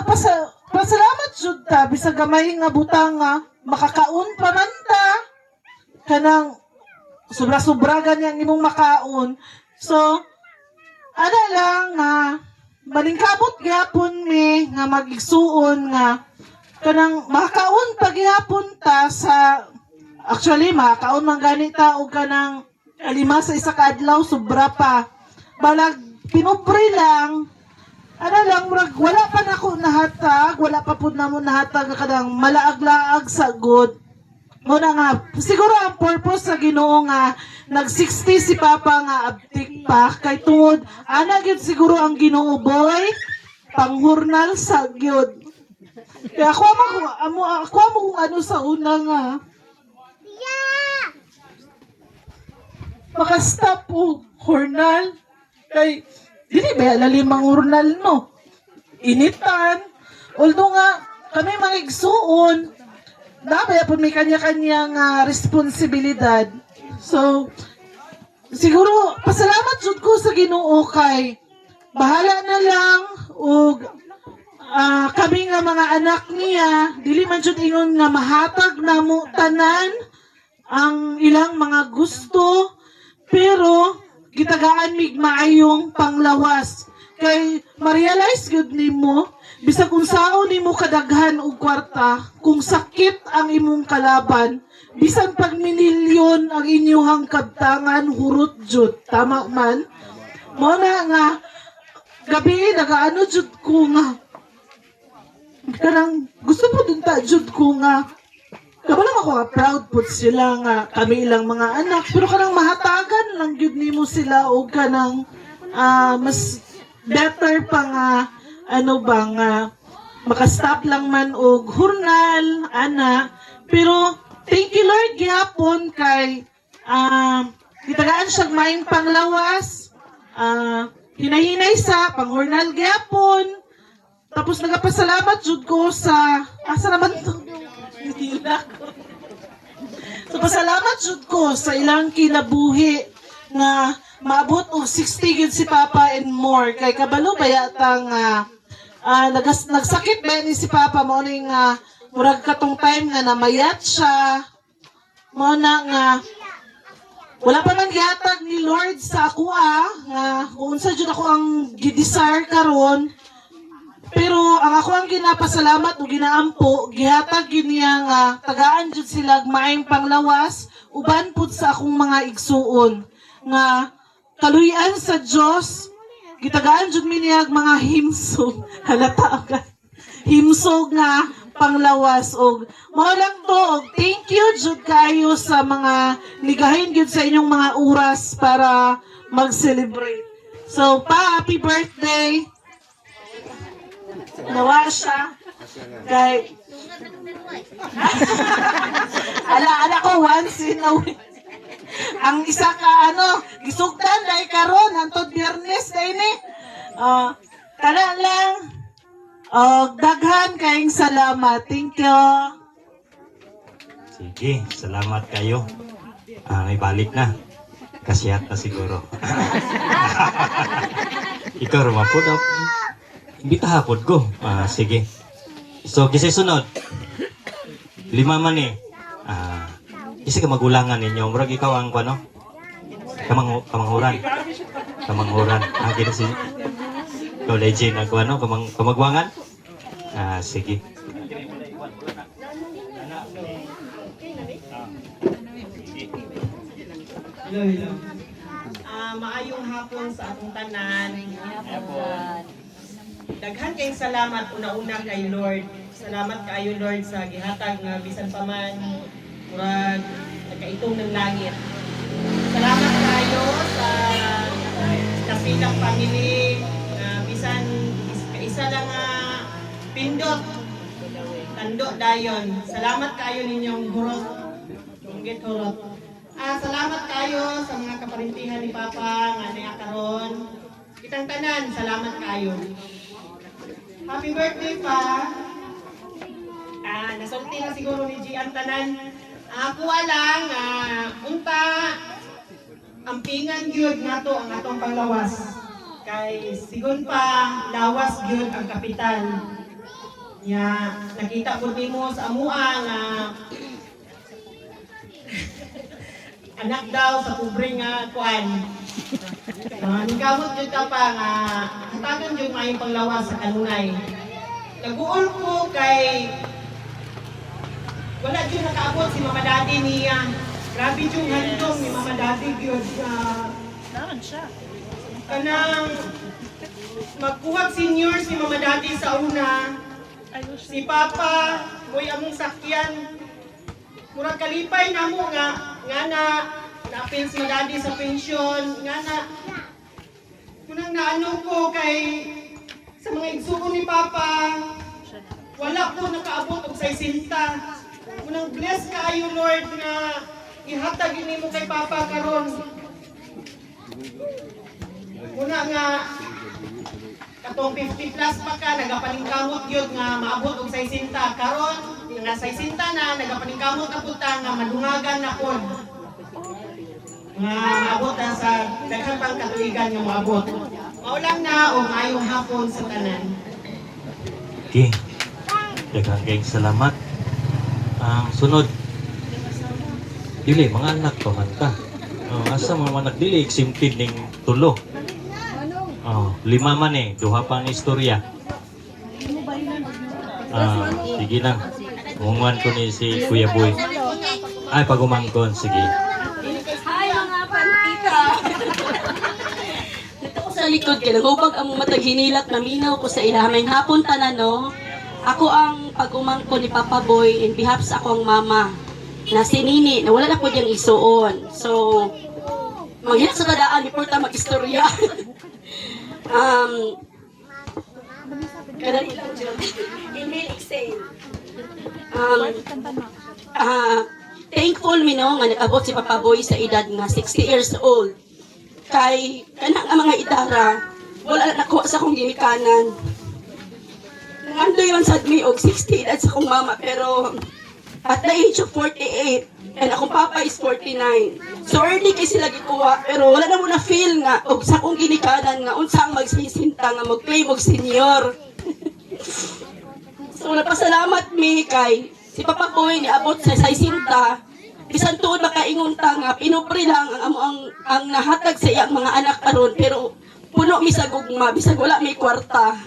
pasalamat jud ta bisag gamay nga butang nga makakaon pa man ta. Kanang sobra-sobra ganyang imong makaon. So ana lang nga maningkamot gyapon mi nga magigsuon nga kanang makakaon pa gyapon ta sa actually makakaon man gani ta og kanang 5 sa isa ka adlaw sobra pa. Balag pinubre lang. Ano lang, murag, wala pa na ako nahatag, wala pa po na mo nahatag nga kanang malaag-laag sa good. Muna nga, siguro ang purpose sa Ginoo nga, nag-60 si Papa nga abtik pa, kay tungod, ana gyud siguro ang Ginoo boy, panghurnal sa gyud. Kaya ako mo kung ano sa una nga. Makastop po, hurnal. Kay, dili ba lalimang hurnal no? Initan. Although nga, kami mga igsuon, nabaya po may kanya-kanyang responsibilidad. So, siguro, pasalamat jud ko sa Ginoo kay bahala na lang og kami nga mga anak niya, dili man jud ingon nga mahatag na mo tanan ang ilang mga gusto, pero gitagaan mig maayong panglawas. Kay ma-realize gyud nimo bisag kung sao nimo kadaghan og kwarta, kung sakit ang imong kalaban, bisan pag minilyon ang inyong kabtangan hurot jud, tama man. Mo na nga gabi nagaano jud ko nga kanang gusto po dun ta jud ko nga kabalang ako nga proud po sila nga kami ilang mga anak, pero kanang mahatagan lang gyud nimo sila o kanang mas better pa nga ano ba nga makastop lang man og hurnal ana, pero thank you Lord gyapon kay gitagaan siya maayong panglawas, hinahinay sa panghurnal gyapon, tapos nagapasalamat jud ko sa asa naman to. So pasalamat jud ko sa ilang kinabuhi nga maabot og 60 gyud si Papa and more, kay kabalo ba yata nga nagsakit ba ni si Papa mo ning murag katong time nga namayat siya, mo na nga wala pa man gihatag ni Lord sa ako nga kung unsa jud ako ang gidesire karon. Pero ang ako ang ginapasalamat o ginaampo, gihatag yun niya nga tagaan jud sila maayong panglawas, uban pud sa akong mga igsuon nga kaluyan sa Dios, gitagaan jud mi niya mga himsog, halata ka. Himsog nga panglawas og mao lang to, og thank you jud kayo sa mga ligahin jud sa inyong mga oras para mag-celebrate. So happy birthday. Nawa siya. Kay ala ko once in a week. Ang isa ka gisugdan dai karon hantod Biyernes dai ni. Kana lang. Daghan kayong salamat. Thank you. Sige, salamat kayo. May balik na. Kasiyat na siguro. Ikaw rumapod ako. Imbita hapon ko. Sige. So, kasi sunod. 5 man eh. Isa ka magulangan ninyo. Murag ikaw ang ano? Kamanghuran. Kamanghuran. Gina si legend ang ano? Kamagwangan? Sige. Hello. Maayong hapon sa atong tanan. Daghan kayong salamat una-una kay Lord. Salamat kayo Lord sa gihatag nga bisan pa man murag nagkaitong ng langit. Salamat kayo sa kapilang family bisan isa lang pindot tando dayon. Salamat kayo ninyong hurot. Tunggit hurot. Salamat kayo sa mga kaparintihan ni Papa nga niya karon. Kitang tanan, salamat kayo. Happy birthday pa. Nasulti na siguro ni G ang tanan. Kuha lang, unta, ampingan gyud nato ang atong panglawas. Kay sigon pa lawas gyud ang kapital. Ya, nakita pud nimo sa amua nga anak daw sa pobre nga kuan. Nikamot jud ka pa nga hatagan jud maayong panglawas sa kanunay. Naguol ko kay wala jud nakaabot si Mama Daddy niya. Grabe jud handong ni Mama Daddy gyud sa kanang magkuhag senior si Mama Daddy sa una. Si Papa moy among sakyan. Murag kalipay namo nga na-appeal si Mama Daddy sa pensyon nga na kunang naano ko kay sa mga igsuon ni Papa wala po nakaabot og 60. Kunang bless kaayo Lord nga ihatag nimo kay Papa karon. Una nga katong 50 plus pa ka nagapaningkamot gyud nga maabot og 60 karon nga 60 na nagapaningkamot na puta nga madungagan na pod nga maabot na sa daghang pang katuigan nga maabot maulang na o maayong hapon sa tanan. Okay. Daghang salamat. Ang sunod. Dili mga anak pa man ka. Asa mga anak dili exempted ning tulo. 5 man duha pang istorya. Sige na. Umuman ko ni si Kuya Boy. Ay, pagumangkon, sige. Hi mga pantika! Dito ko sa likod kay nagubag ang matag hinilat naminaw ko sa ilahamay hapon tanan no. Ako ang pag-umangkon ni Papa Boy in behalf sa akong mama na si Nini na wala na po diyang isuon. So, manghilak sa tadaan, reporta mag-istorya. Kadali lang dyan. Email exchange. Thankful mi no nga nag-abot si Papa Boy sa edad nga 60 years old. Kay kanang ang mga idara wala na nakuha sa akong ginikanan. Nangandoy man sad mi og 60 edad sa akong mama pero at the age of 48 and akong papa is 49. So early kay sila gikuha pero wala na mo na feel nga og sa akong ginikanan nga unsa ang magsisinta nga mag-claim og senior. So napasalamat mi kay si Papa Boy ni abot sa 60. Bisan tuod makaingon ta nga pinupri lang ang nahatag sa iyang mga anak karon pero puno mi sa gugma bisan wala may kwarta.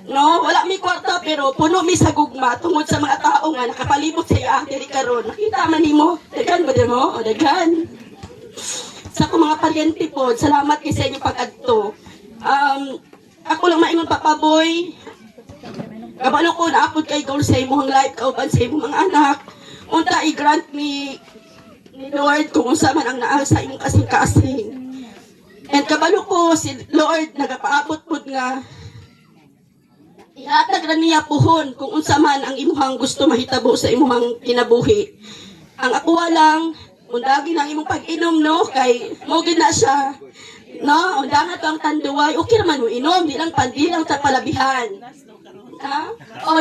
No, wala may kwarta pero puno mi sa gugma tungod sa mga tao nga nakapalibot sa iya diri karon. Nakita man nimo, daghan ba mo? O daghan. Sa akong mga paryente po, salamat kay sa inyong pag-adto. Ako lang maingon Papa Boy. Kabalo ko naapod kay goal sa imong life kauban sa imong mga anak. Unta i-grant ni Lord kung unsa man ang naa sa imong kasing-kasing. And kabalo ko si Lord nagapaabot pud nga ihatag ra niya puhon kung unsa man ang imuhang gusto mahitabo sa imuhang kinabuhi. Ang ako lang undagi ng imong pag-inom no kay mo gid na siya. No, undangan to ang tanduay. Okay naman mo inom, di lang ta palabihan. Ha?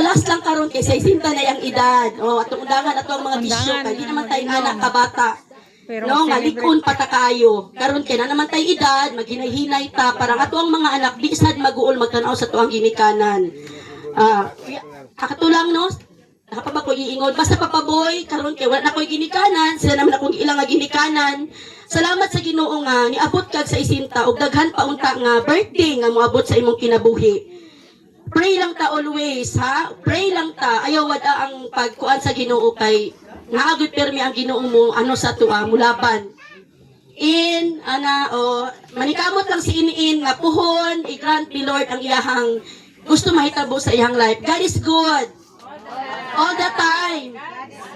Last lang karon kay 60 na yang edad. Atong undangan ato ang mga bisyo kay di naman tayo anak ka bata. No, malikon patakayo. Karon kay na naman tayo edad, maghinay-hinay ta para ato ang mga anak di sad maguol magtan-aw sa tuang ginikanan. Akatulang no, nakapaba ko iingon basta Papa Boy karon kay wala na ko'y ginikanan, sila naman akong ilang nga ginikanan. Salamat sa Ginoo nga niabot kag sa 60 ug daghan pa unta nga birthday nga moabot sa imong kinabuhi. Pray lang ta always, ha? Pray lang ta. Ayaw wada ang pagkuan sa Ginoo kay naagud permi ang Ginoo mo ano sa tuwa mulaban. Manikamot lang si Iniin nga puhon, i-grant ni Lord ang iyahang gusto mahitabo sa iyang life. God is good. All the time.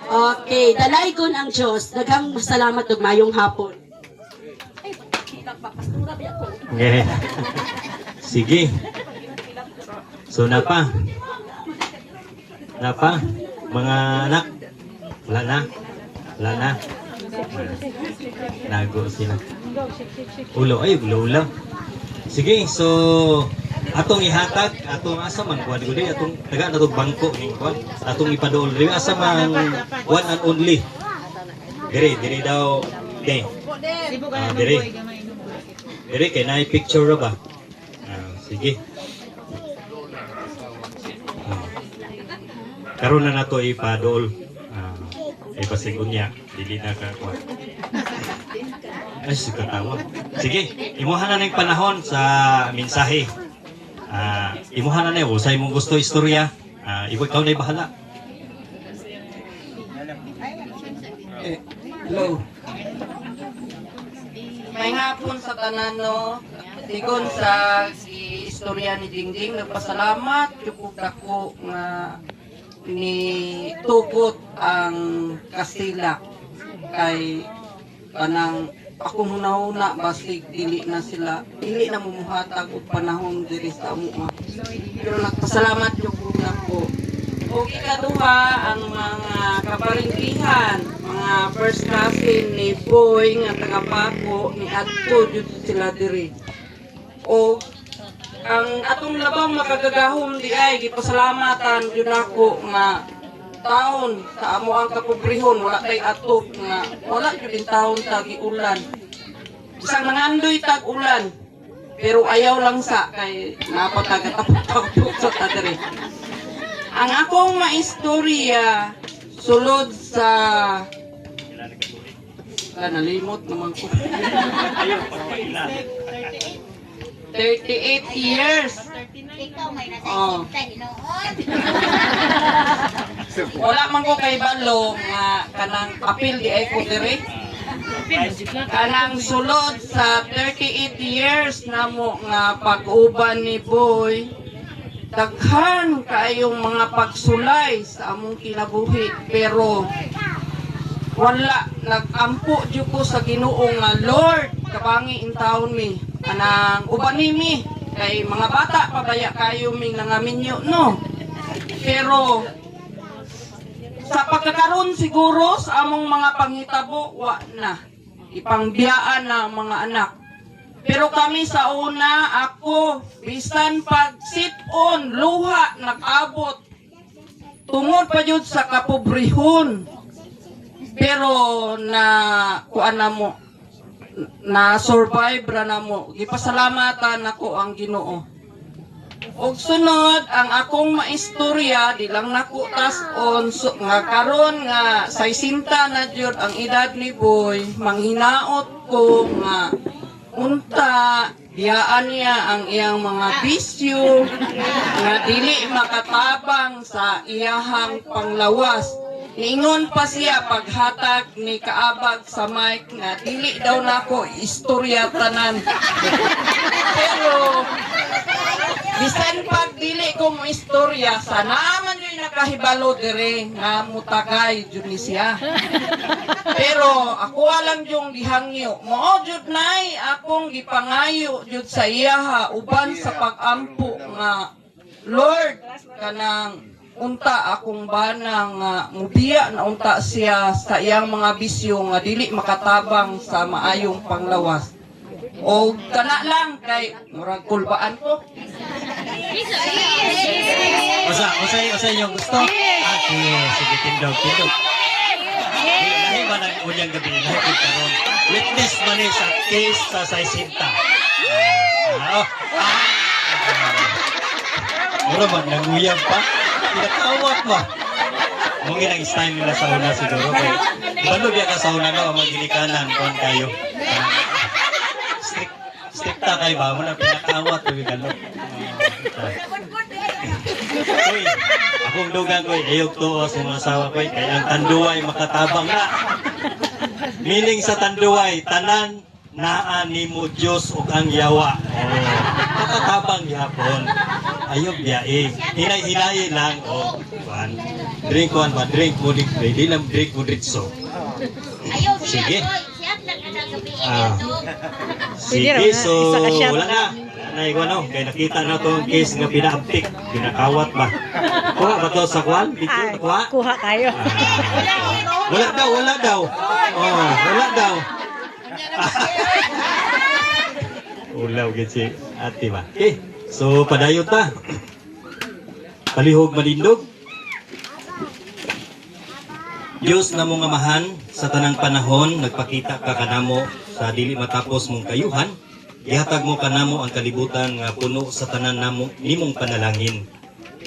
Okay, dalaygon ang Diyos. Daghang salamat ug mayong hapon. Okay. Sige. So napa, mga anak, wala na, nago sila. Ulo, Sige, so atong ihatag, atong asa man kuan gudi, atong taga natong bangko ning kuan, atong ipaduol ri asa man one and only. Diri daw, okay. Diri. Diri kay naay picture ra ba? Sige. Karon na nato ipadol. Ipasigon niya, dili na ka kuha. Ay, katawa. Sige, imuha na ng panahon sa mensahe. Imuha na na yun. Sa imong gusto istorya, ikaw na bahala. Hello. May hapon sa tanan, no? Sigon sa istorya ni Dingging, nagpasalamat yung dako nga ni tugot ang Kastila kay kanang akong hunahuna basig dili na mumuhatag og panahon diri sa amo. Pero nagpasalamat yung dako. O ikaduha ang mga kaparingkihan, mga first cousin ni Boy nga taga Paco ni adto jud sila diri. O ang atong labang makagagahom di ay gipasalamatan jud ako nga taon sa amo ang kapobrehon wala tay atop nga wala jud din taon tag ulan. Isang nangandoy tag ulan pero ayaw lang sa kay napatagatapok sa tadiri. Ang akong maistorya sulod sa nalimot naman ko. 38 years. Oh. Wala man ko kay balo nga kanang apil di ay ko diri. Kanang sulod sa 38 years namo nga pag-uban ni Boy. Daghan kaayong mga pagsulay sa among kinabuhi pero wala nagampo jud ko sa Ginoo nga Lord kabangi in taon mi anang uban nimi kay mga bata pabaya kayo ming nangaminyo no pero sa pagkakaroon siguro sa among mga panghitabo wa na ipangbiyaan na mga anak. Pero kami sa una, ako, bisan pag sit-on, luha, nag-abot. Tungod pa yun sa kapobrehon. Pero na, kuan na mo, na-survive ra na mo. Gipasalamatan ako ang Ginoo. Og sunod, ang akong maistorya, di lang nakutas-on, so, nga karon nga, 60 na jud ang edad ni Boy, manghinaot ko nga, unta, diyaan niya ang iyang mga bisyo nga dili makatabang sa iyahang panglawas. Niingon pa siya paghatag ni kaabag sa mic nga dili daw nako istorya tanan. Pero bisan pag dili ko mo istorya, sana man yun nakahibalo dire nga mutagay jud ni siya. Pero ako lang yung gihangyo. Mao jud nay akong gipangayo jud sa iya uban sa pag-ampo nga Lord kanang unta akong bana nga mubiya na unta siya sa iyang mga bisyo nga dili makatabang sa maayong panglawas. O kana lang kay murag kulbaan ko. Usa yung gusto? Sige, tindog. Lahi ba ng unyang gabi? Lahi karon. Witness man ni sa case sa Saisinta. Mura man, nanguyab pa. Pinakawat mo. Mungkin ang style nila sa una siguro. Balo biya ka sa una na, magilikanan kung kayo. Stricta kayo ba? Muna pinakawat. Uy, akong dugang ko, ayog to sa mga asawa ko, kaya ang tanduay makatabang na. Meaning sa tanduay, tanan naan ni mo Diyos ug ang yawa. Makatabang yapon. Ayog biyae. Hinay-hinay lang. Drink one ba? Drink mo di lang drink mo dritso. Sige. Sige, so wala na. Naigwano, kaya nakita na to ang case nga pinaaptik, pinakawat ba? Kuha ba to sa kwan? Kuha tayo. Wala daw. Oh, wala daw. Ulaw gid si ate ba? Okay, so padayon ta. Palihog malindog. Diyos na mong amahan sa tanang panahon, nagpakita ka kanamo sa dili matapos mong kayuhan, ihatag mo kanamo ang kalibutan nga puno sa tanan namo nimong panalangin.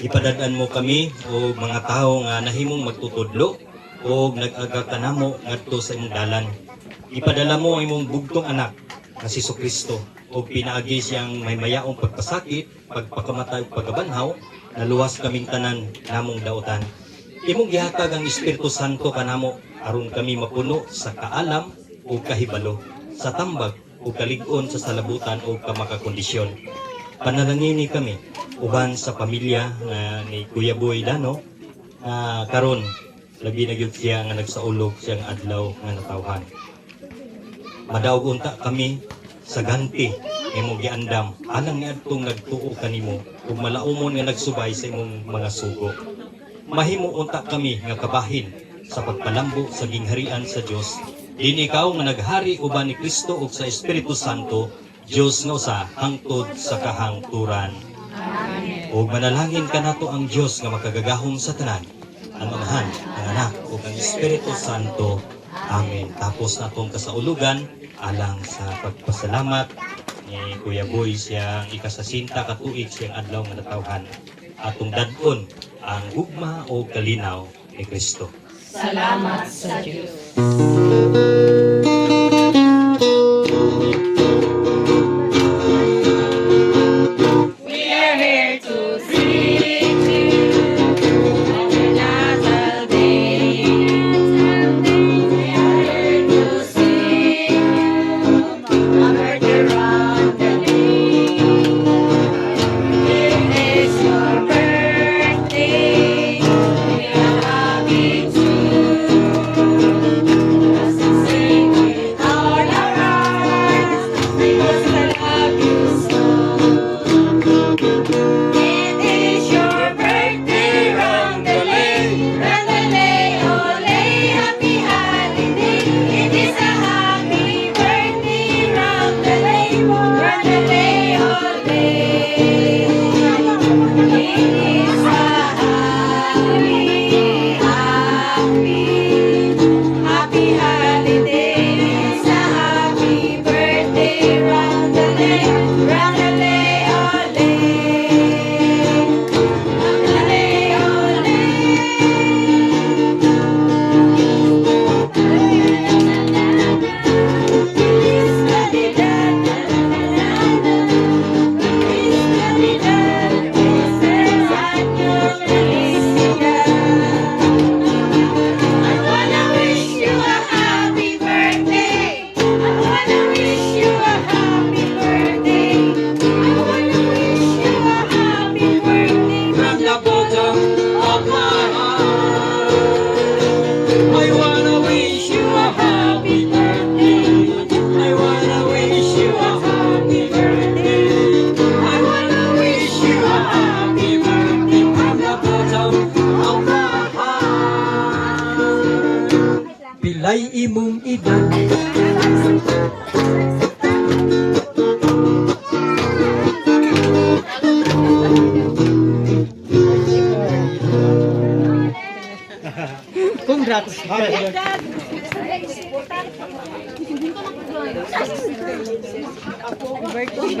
Ipadadaan mo kami o mga tao nga nahimong magtutudlo o nag-aga kanamo ngadto sa imong dalan. Ipadala mo ang imong bugtong anak nga si Kristo o pinaagi siyang may mayaong pagpasakit, pagpakamatay ug pagabanhaw, naluwas kaming tanan namong daotan. Imong gihatag ang Espiritu Santo kanamo aron kami mapuno sa kaalam o kahibalo, sa tambag o kalig-on sa salabutan o kamakakondisyon. Panalangini kami uban sa pamilya ni Kuya Boy Dano karon labi na gyud siya nga nagsaulog siyang adlaw nga natawhan. Madaog unta kami sa ganti imong giandam alang ni adtong nagtuo kanimo ug malaumon nga nagsubay sa imong mga sugo. Mahimo unta kami nga kabahin sa pagpalambo sa gingharian sa Dios. Din ikaw nga naghari uban ni Kristo ug sa Espiritu Santo, Dios nga usa hangtod sa kahangturan. Amen. Ug manalangin kanato ang Dios nga makagagahom sa tanan, ang Amahan, ang Anak ug ang Espiritu Santo. Amen. Tapos natong kasaulugan alang sa pagpasalamat ni Kuya Boy siyang ikasasinta katuig siyang adlaw nga natawhan. Atong dadon ang gugma o kalinaw ni Kristo. Salamat sa Diyos. We are here to sing to another day. We are here to sing a murder on the lane. It is your birthday. We are happy to sing with all our hearts because I love you so. It is your birthday, round-a-lay, ole, happy holiday. It is a happy birthday, round-a-lay, ole. It is a happy holiday. It's a happy birthday, round-a-lay, ole. I wanna wish you a happy birthday. I wanna wish you a happy birthday. I wanna wish you a happy birthday From the bottom of my heart, I wanna wish you a happy birthday. I wanna wish you a happy birthday. I wanna wish you a happy birthday from the bottom of my heart. Pilay imong edad. Congrats. birthday.